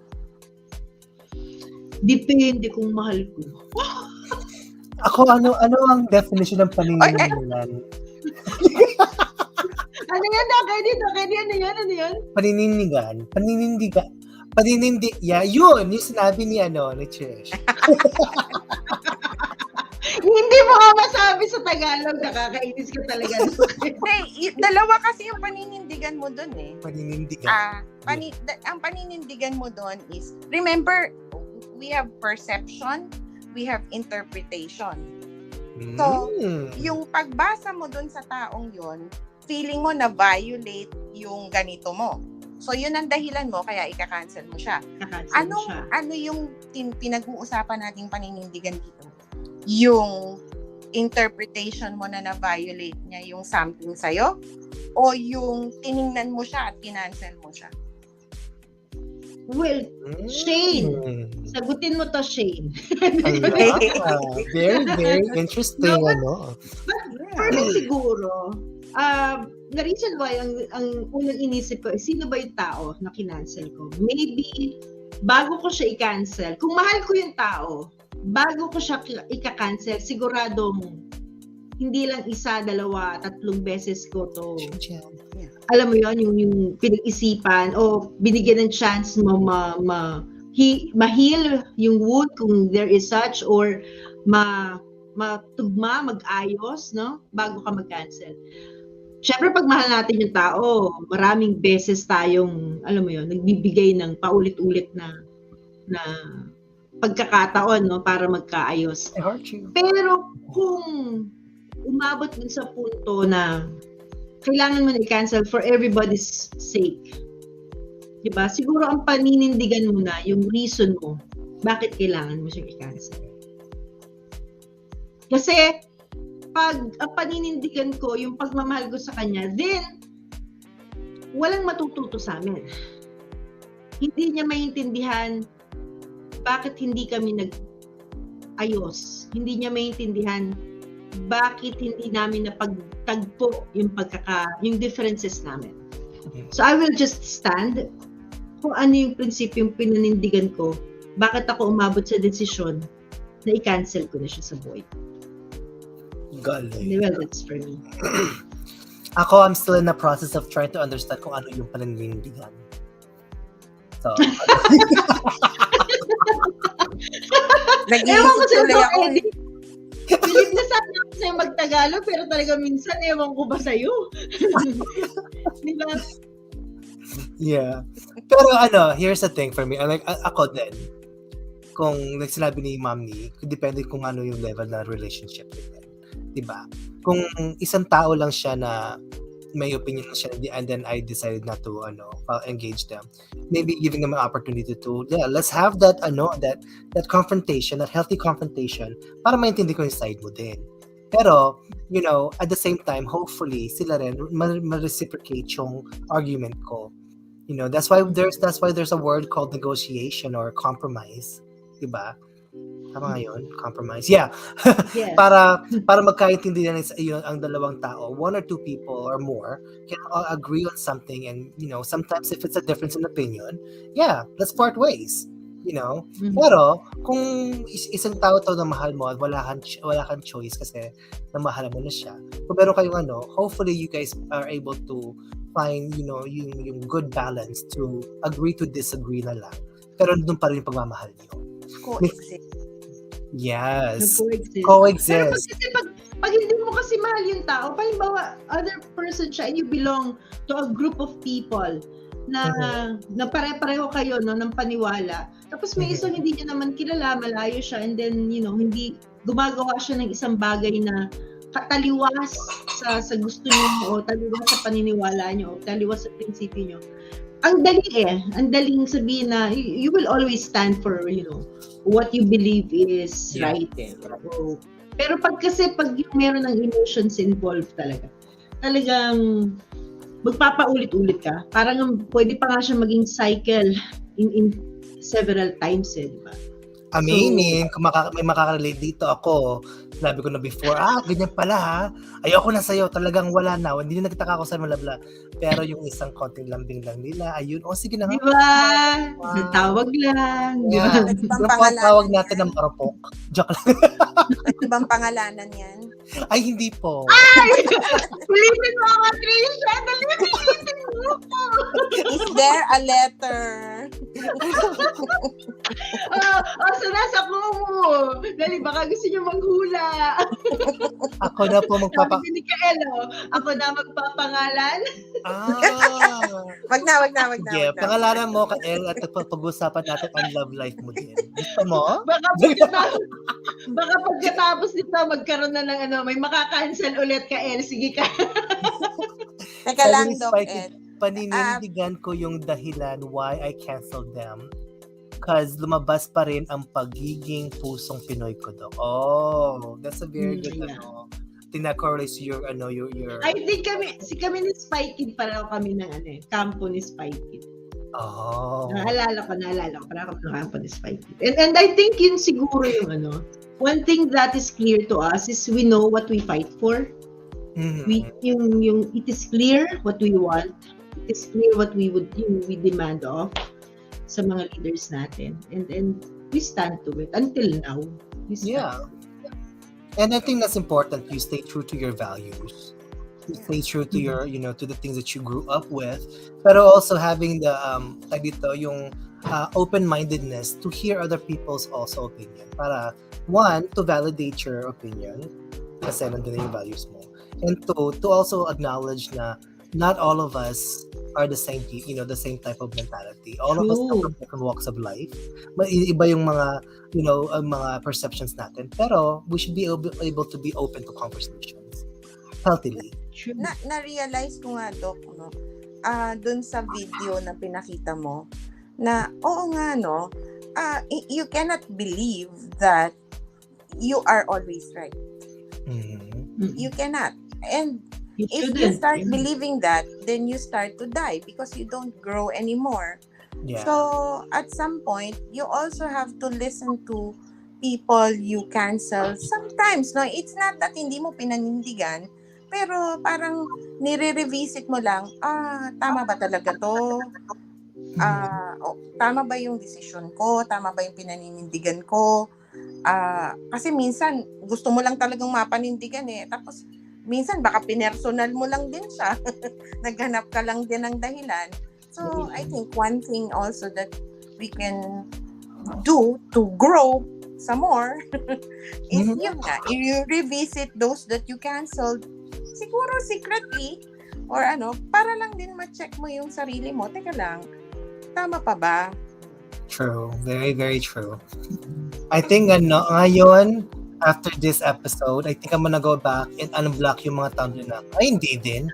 Depende kung mahal ko. Ako, ano ang definition ng paninindigan? Ano yan, Doc Eddie? Ano yan? Paninindigan. Yeah, yun. Yung sinabi ni Trish. Hindi mo nga masabi sa Tagalog. Nakakainis ka talaga. Hey, dalawa kasi yung paninindigan mo dun eh. Paninindigan. Ang paninindigan mo dun is, remember, we have perception, we have interpretation. So, yung pagbasa mo dun sa taong yon, feeling mo na violate yung ganito mo. So, yun ang dahilan mo, kaya ika-cancel mo siya. Ano yung pinag-uusapan nating paninindigan dito? Yung interpretation mo na na-violate niya yung something sa'yo? O yung tiningnan mo siya at kinancel mo siya? Well, Shane. Sagutin mo to, Shane. Very, very interesting, But for me siguro, the reason why ang unang inisip ko is sino ba yung tao na kinancel ko? Maybe, bago ko siya i-cancel, kung mahal ko yung tao, bago ko siya i-cancel, siguradong hindi lang isa, dalawa, 3 beses ko to. Alam mo yon, yung pinag-isipan o binigyan ng chance mo ma-heal yung wound kung there is such or matugma, mag-ayos, no? Bago ka mag-cancel. Siyempre, pag mahal natin yung tao, maraming beses tayong, alam mo yon, nagbibigay ng paulit-ulit na pagkakataon, no? Para magkaayos. I heart you. Pero kung umabot dun sa punto na kailangan mo na i-cancel for everybody's sake. Diba? Siguro ang paninindigan mo na yung reason mo bakit kailangan mo siyang i-cancel. Kasi pag ang paninindigan ko, yung pagmamahal ko sa kanya, then walang matututo sa amin. Hindi niya maintindihan bakit hindi kami nag-ayos. Hindi niya maintindihan bakit hindi namin napagtagpo yung differences namin. So I will just stand kung ano yung prinsipyong pinanindigan ko, bakit ako umabot sa desisyon na i-cancel ko na siya sa buhay. Galing. Well, that's for me. Ako, I'm still in the process of trying to understand kung ano yung paninindigan. So, Ewan ko sa'yo, tuloy ako. Eddie. Bilib na sana ako sa'yo mag-Tagalog, pero talaga minsan, ewan ko ba sa'yo? Diba? yeah. Pero here's the thing for me. Ako din. Kung sinabi ni Mami, depende kung ano yung level na relationship nila. Diba? Kung isang tao lang siya na may opinion siya and then I decided not to engage them, maybe giving them an opportunity to let's have that that confrontation, that healthy confrontation para maintindihan ko yung side mo din. Pero at the same time, hopefully sila rin ma-reciprocate yung argument ko. That's why there's a word called negotiation or compromise, diba? Tama nga yun? Compromise. Yeah. Yes. para magkaintindihan ang dalawang tao, one or two people or more can all agree on something, and sometimes if it's a difference in opinion, yeah, let's part ways. Pero kung isang tao to na mahal mo at wala kang choice kasi namahal mo na siya, kung meron kayong hopefully you guys are able to find yung good balance to agree to disagree na lang, pero doon pa rin yung pagmamahal niyo. Coexist. Yes. Coexist. Pero pag hindi mo kasi mahal yung tao, halimbawa, other person siya and you belong to a group of people na pare-pareho kayo ng paniwala. Tapos may isang hindi niya naman kilala, malayo siya, and then, hindi gumagawa siya ng isang bagay na kataliwas sa gusto niyo, o taliwas sa paniniwala niyo, o taliwas sa prinsipyo niyo. Ang daling sabihin na you will always stand for, what you believe is right. So, pero pag yung meron ng emotions involved talagang magpapaulit-ulit ka. Parang pwede pa nga siya maging cycle in several times, di ba? Aminin, kung may makakarelate dito ako, sinabi ko na before, ganyan pala ha, ayoko na sa'yo, talagang wala na, hindi na nagtaka ko sa malabla. Pero yung isang konting lambing lang nila, ayun, sige na nga. Diba? Natawag lang. Yeah. Ibang Yung tawag natin ng marupok. Joke lang. Ibang pangalanan yan. Ay, hindi po. Ulitin mo ako, Trisha. Ulitin mo po. Is there a letter? So nasa mo. Dali, baka gusto niyo maghula. Ako na po Sabi ni Kaelo, ako na magpapangalan. Wag na. Yeah, pangalanan mo, Kael, at pag-usapan natin ang love life mo din. Gusto mo? Baka pagkatapos nito, magkaroon na ng may makakancel ulit, Kael. Sige ka. Teka lang, Doc Ed. Paninindigan ko yung dahilan why I canceled them. Because lumabas pa rin ang pagiging pusong Pinoy ko, Doc. Oh, that's a very good tina-correlate your I think kami ni Spy Kid, pareho kami ng kampo ni Spy Kid. Oh. Naalala ko, pareho kami ng kampo ni Spy Kid. And I think yun siguro yung one thing that is clear to us is we know what we fight for. It is clear what we want. It is clear what we demand of sa mga leaders natin. And we stand to it until now. Yeah. And I think that's important. You stay true to your values. You stay true to your, to the things that you grew up with. Pero also having the, yung open-mindedness to hear other people's also opinion. Para, one, to validate your opinion. Kasi nandun na yung values mo. And two, to also acknowledge na not all of us are the same, the same type of mentality. All of us come from different walks of life. Iba yung mga, mga perceptions natin. Pero we should be able to be open to conversations healthily. Na-realize ko nga, Doc, dun sa video na pinakita mo, na oo nga, you cannot believe that you are always right. You cannot. And if you start believing that, then you start to die because you don't grow anymore. Yeah. So, at some point, you also have to listen to people you cancel. Sometimes, it's not that hindi mo pinanindigan, pero parang nire-revisit mo lang, tama ba talaga to? Tama ba yung decision ko? Tama ba yung pinaninindigan ko? Kasi minsan, gusto mo lang talagang mapanindigan tapos, minsan baka pinersonal mo lang din siya. Naghanap ka lang din ng dahilan. So, I think one thing also that we can do to grow some more is you revisit those that you canceled. Siguro secretly or para lang din ma-check mo yung sarili mo. Teka lang, tama pa ba? True. Very, very true. I think ngayon, after this episode, I think I'm gonna go back and unblock yung mga Tumblr na. Ay, hindi din.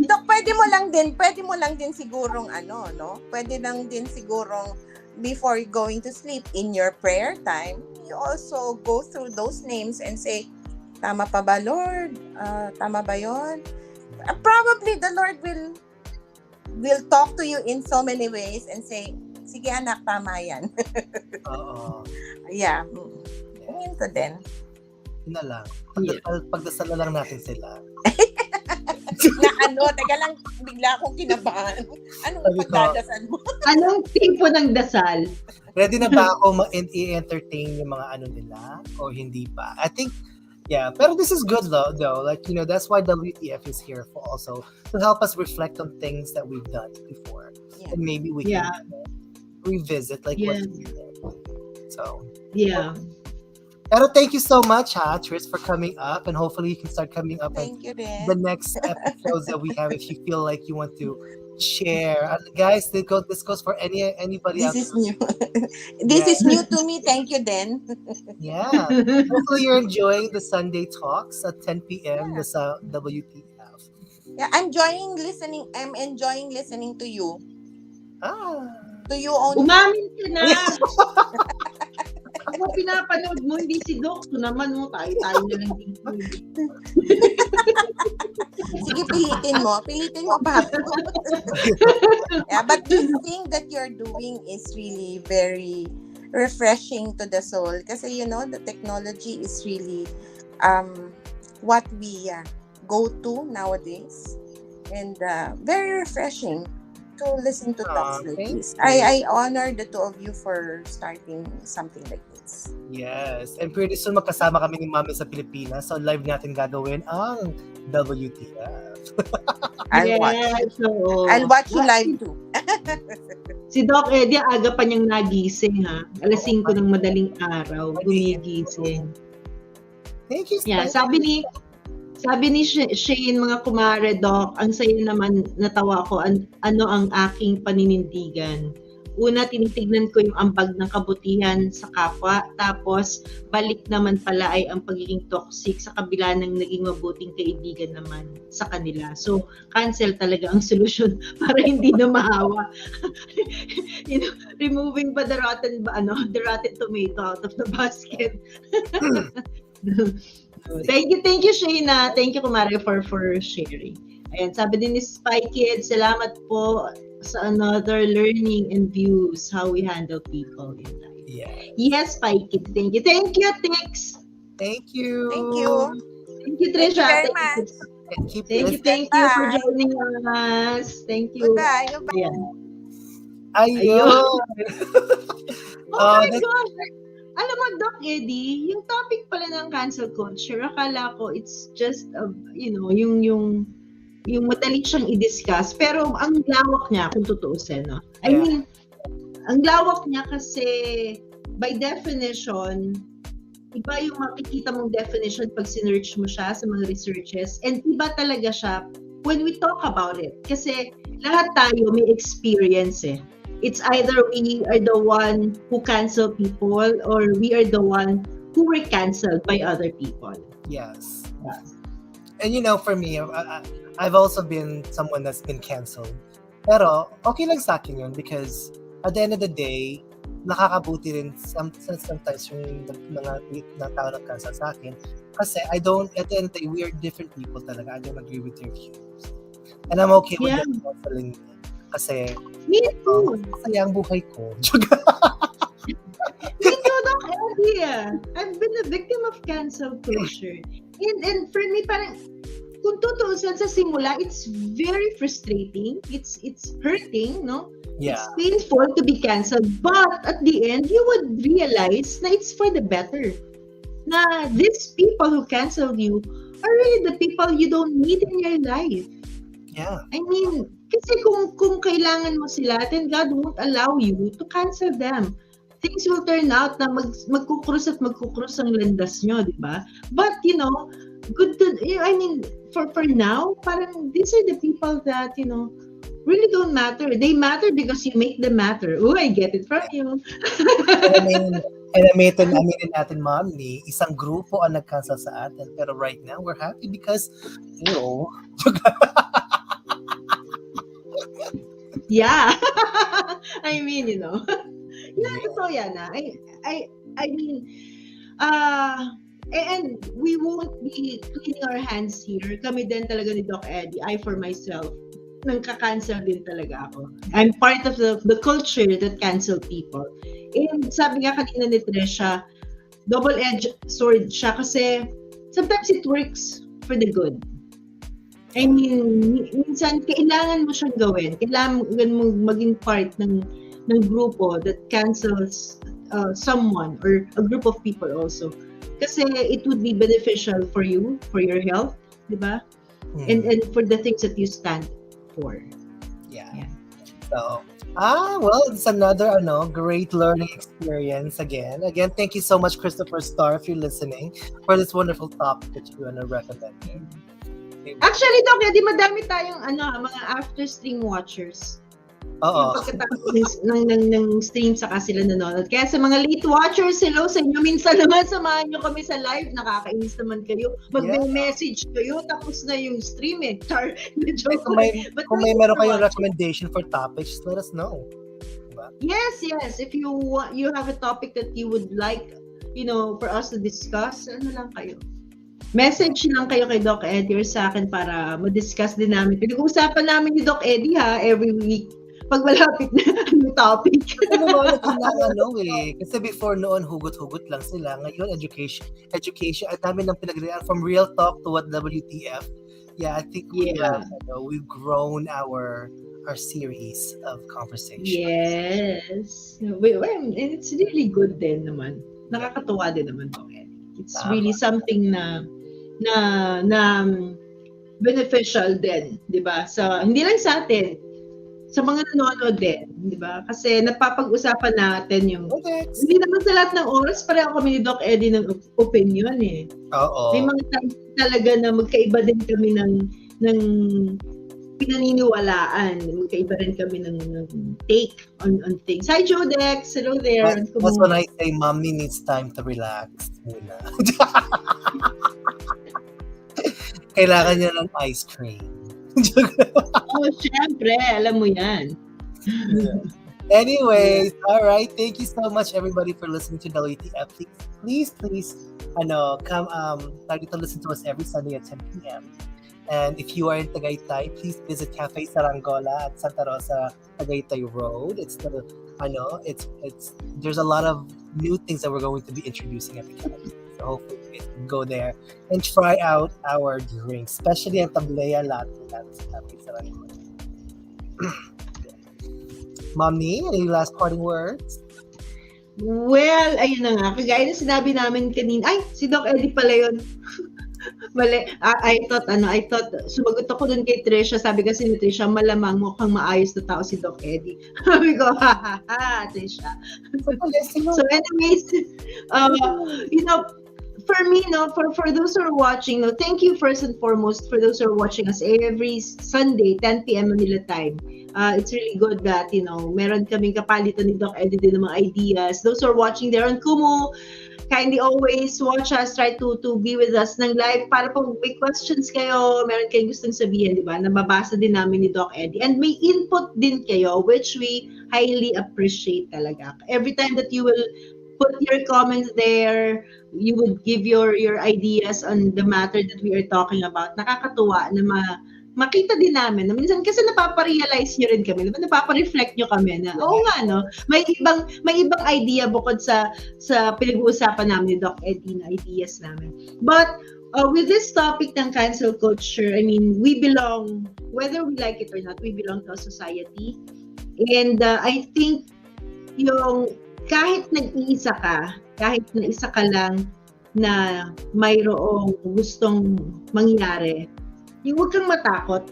Dok, pwede mo lang din sigurong pwede lang din sigurong before going to sleep in your prayer time, you also go through those names and say, tama pa ba, Lord? Tama ba yun? Probably the Lord will talk to you in so many ways and say, sige anak, tama yan. Oo. Yeah. Yun to din. Yun na lang. Yeah. Pagdasal na lang natin sila. Na ano, teka lang, bigla akong kinabahan. Anong Sabi ko, pagdadasal mo? Anong tipo ng dasal? ready na ba ako i-entertain yung mga ano nila? O hindi pa? I think, yeah. Pero this is good though. Like, that's why WTF is here for also to help us reflect on things that we've done before. Yeah. And maybe we Yeah. can revisit like what we did. So, Yeah. pero thank you so much, Tris, for coming up, and hopefully you can start coming up Thank you, the Ren. next episodes that we have if you feel like you want to share. Guys, this goes for anybody This out is new. This Yeah. is new to me. Thank you, Den. Yeah. Hopefully you're enjoying the Sunday talks at 10 p.m. Yeah. Sa WTF. Yeah, I'm enjoying listening to you. Ah. To you only. Umamin ka na! Ako pinapanood mo, hindi si Doc. Ito naman mo, tayo na lang dito. Sige, pilitin mo. Pilitin mo pa ako. Yeah, but this thing that you're doing is really very refreshing to the soul. Kasi, the technology is really what we go to nowadays. And very refreshing to listen to talks like thank this. you. I honor the two of you for starting something like this. Yes. And pretty soon magkasama kami ni Mami sa Pilipinas. So live natin gagawin ang WTF. I'll watch. Yes, oo. I'll watch you live too. Si Doc Eddie, aga pa niyang nagising ha. Alas 5 ng madaling araw, gumigising. Thank you. Yeah, sabi ni Shane, mga kumare, Doc, ang saya naman, natawa ko, ano ang aking paninindigan. Una, tinitignan ko yung ambag ng kabutihan sa kapwa, tapos balik naman pala ay ang pagiging toxic sa kabila ng naging mabuting kaibigan naman sa kanila. So, cancel talaga ang solusyon para hindi na mahawa. Removing pa the rotten tomato out of the basket. Thank you, Shayna. Thank you, Kumare, for sharing. Ayan, sabi din ni Spy Kids, salamat po sa another learning and views how we handle people in life. Yeah. Yes, Spy Kids. Thank you. Thank you, Tix. Thank you. Thank you. Thank you, Thank you Trisha. very much. And keep Thank you for Bye. joining us. Thank you. Goodbye. Goodbye. Ayan. Ayun. Oh my gosh! Alam mo, Doc Eddie, yung topic pala ng cancel culture, akala ko it's just, yung madali siyang i-discuss. Pero ang lawak niya, kung tutuusin, no? I mean, ang lawak niya kasi, by definition, iba yung makikita mong definition pag sinearch mo siya sa mga researches. And iba talaga siya when we talk about it. Kasi lahat tayo may experience eh. It's either we are the one who cancel people or we are the one who were canceled by other people. Yes. And for me, I've also been someone that's been canceled. Pero okay lang sa akin yun because at the end of the day, nakakabuti rin sometimes yung mga tao na cancel sa akin. Kasi at the end of the day, we are different people talaga. I don't agree with your views. And I'm okay with them canceling me. Kasi, Me too. Masaya ang buhay ko. Me too, Doc Eddie. I've been a victim of cancel culture. And for me, parang, kung tutuusan sa simula, it's very frustrating. It's hurting, no? Yeah. It's painful to be canceled. But at the end, you would realize na it's for the better. Na these people who canceled you are really the people you don't need in your life. Yeah. I mean, kasi kung kailangan mo sila, then God won't allow you to cancel them. Things will turn out na magkukrus ang landas nyo, di ba? But, for now, parang these are the people that, really don't matter. They matter because you make them matter. Oh, I get it from you. Aminin natin, Mami, isang grupo ang nag-cancel sa atin. Pero right now, we're happy because, Yeah. I mean, yeah, totoo yan. I mean, and we won't be cleaning our hands here. Kami din talaga ni Doc Eddie, I for myself, nang-cancel din talaga ako. I'm part of the culture that cancel people. And sabi nga kanina ni Tresha, double-edged sword siya kasi sometimes it works for the good. I mean, minsan kailangan mo siyang gawin. Kailangan mo maging part ng grupo that cancels someone or a group of people also. Kasi it would be beneficial for you, for your health, di ba? And for the things that you stand for. Yeah. So, well, it's another great learning experience again. Again, thank you so much, Christopher Starr, if you're listening, for this wonderful topic that you want to recommend. Actually, Doc, di madami tayong mga after-stream watchers. Oo. Yung pagkatapos ng stream saka sila nanonood. Kaya sa mga late watchers, hello sa inyo. Minsan naman samahan nyo kami sa live. Nakakainis naman kayo. Mag-message kayo tapos na yung stream eh. Char, kung may meron kayong recommendation for topics, let us know. Diba? Yes. If you have a topic that you would like, for us to discuss, lang kayo. Message lang kayo kay Doc Eddie or sa akin para ma-discuss din namin. Pinag-uusapan namin ni Doc Eddie every week. Pag malapit na yung topic. Kasi before noon, hugot-hugot lang sila. Ngayon, education. At dami ng pinag-real from real talk to what WTF. Yeah, I think we've grown our series of conversation. Yes. And it's really good din naman. Nakakatuwa din naman, Doc Eddie. It's really something na beneficial din, 'di ba? So hindi lang sa atin, sa mga nanonood din, 'di ba? Kasi napapag-usapan natin yung hindi naman sa lahat ng oras pareho kami ni Doc Eddie ng opinion eh. Oo. May mga times talaga na magkaiba din kami ng pinaniniwalaan. Magkaiba rin kami ng take on things. Hi, Jodex. Hello there. That's when I say mommy needs time to relax. Kailangan niya ng ice cream. Syempre. Alam mo yan. Anyways, all right. Thank you so much, everybody, for listening to WTF. Please, come to listen to us every Sunday at 10 p.m. And if you are in Tagaytay, please visit Cafe Saranggola at Santa Rosa, Tagaytay Road. It's there's a lot of new things that we're going to be introducing at the cafe. So hopefully you can go there and try out our drinks, especially ang Tablea Latte at Cafe Saranggola. Mommy, any last parting words? Well, ayun na nga. Kagaya na sinabi namin kanina. Ay, si Doc Eddie pala yun. Mali. I thought, sumagot ako dun kay Trisha. Sabi kasi ni Trisha, malamang mukhang maayos na tao si Doc Eddie. Sabi ko, Trisha. So anyways, for me, for those who are watching, thank you first and foremost for those who are watching us every Sunday, 10 p.m. Manila time. It's really good that, meron kaming kapalitan ni Doc Eddie din ng mga ideas. Those who are watching there on Kumu, kindly always watch us, try to be with us ng live para pag may questions kayo, meron kayong gustong sabihin, di ba? Nababasa din namin ni Doc Eddie. And may input din kayo, which we highly appreciate talaga. Every time that you will put your comments there, you would give your ideas on the matter that we are talking about. Nakakatuwa na makita din namin na minsan kasi napaparealize nyo rin kami, napapareflect nyo kami na oo nga may ibang idea bukod sa pinag-uusapan namin ni Doc Eddie na ideas namin. But with this topic ng cancel culture, I mean, we belong, whether we like it or not, we belong to a society. And I think yung kahit nag-iisa ka, kahit na isa ka lang na mayroong gustong mangyari, yung huwag kang matakot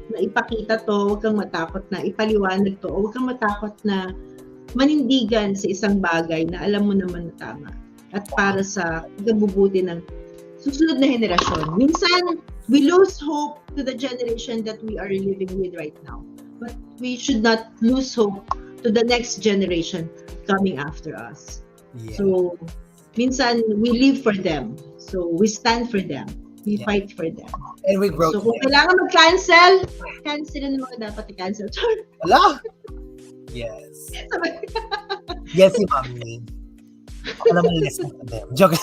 na ipakita to, huwag kang matakot na ipaliwanag to, huwag kang matakot na manindigan sa isang bagay na alam mo naman na tama at para sa kabubuti ng susunod na henerasyon. Minsan, we lose hope to the generation that we are living with right now. But we should not lose hope to the next generation coming after us. Yeah. So, minsan, we live for them. So, we stand for them. We fight for them. And we grow. So, kung kailangan mag-cancel, cancel na mga dapat i-cancel. Hello? Yes. Yes, si Mommy. Ako naman listen to them. Joke.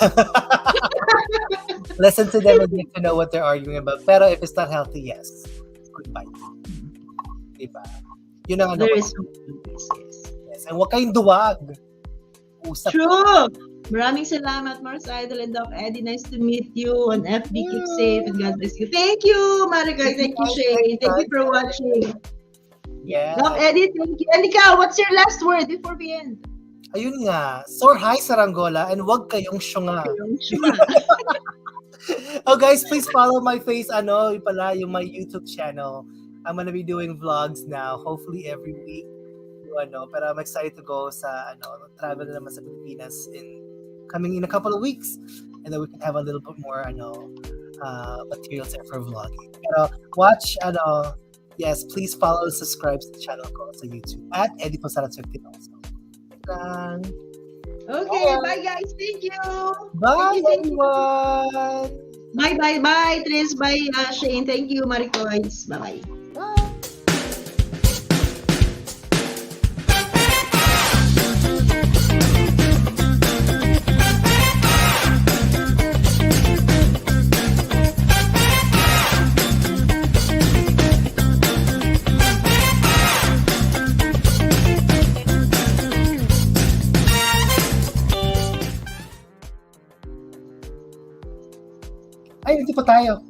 Listen to them and get to know what they're arguing about. Pero if it's not healthy, yes. Goodbye. di ba? Yun ang ano. There is hope. Yes, yes. Yes. And huwag kayong duwag. Usap. True! Maraming salamat, Mars Idol and Doc Eddie. Nice to meet you on FB. Keep safe and God bless you. Thank you, Marika. Thank you, Shane. Thank you for watching. Yeah. Doc Eddie, thank you. And ikaw, what's your last word before we end? Ayun nga. Soar high Saranggola and huwag kayong syunga. Oh guys, please follow my face, yung pala, yung my YouTube channel. I'm gonna be doing vlogs now, hopefully every week. Pero I'm excited to go sa, travel na naman sa Pilipinas coming in a couple of weeks. And then we can have a little bit more, materials there for vlogging. Pero watch, yes, please follow and subscribe to the channel ko sa YouTube at Eddie Posadas 15 also. Okay, bye guys. Thank you. Bye, Thank you. everyone. Bye, Tris. Bye, Shane. Thank you, Maricoys. Bye-bye. Ay, hindi pa tayo.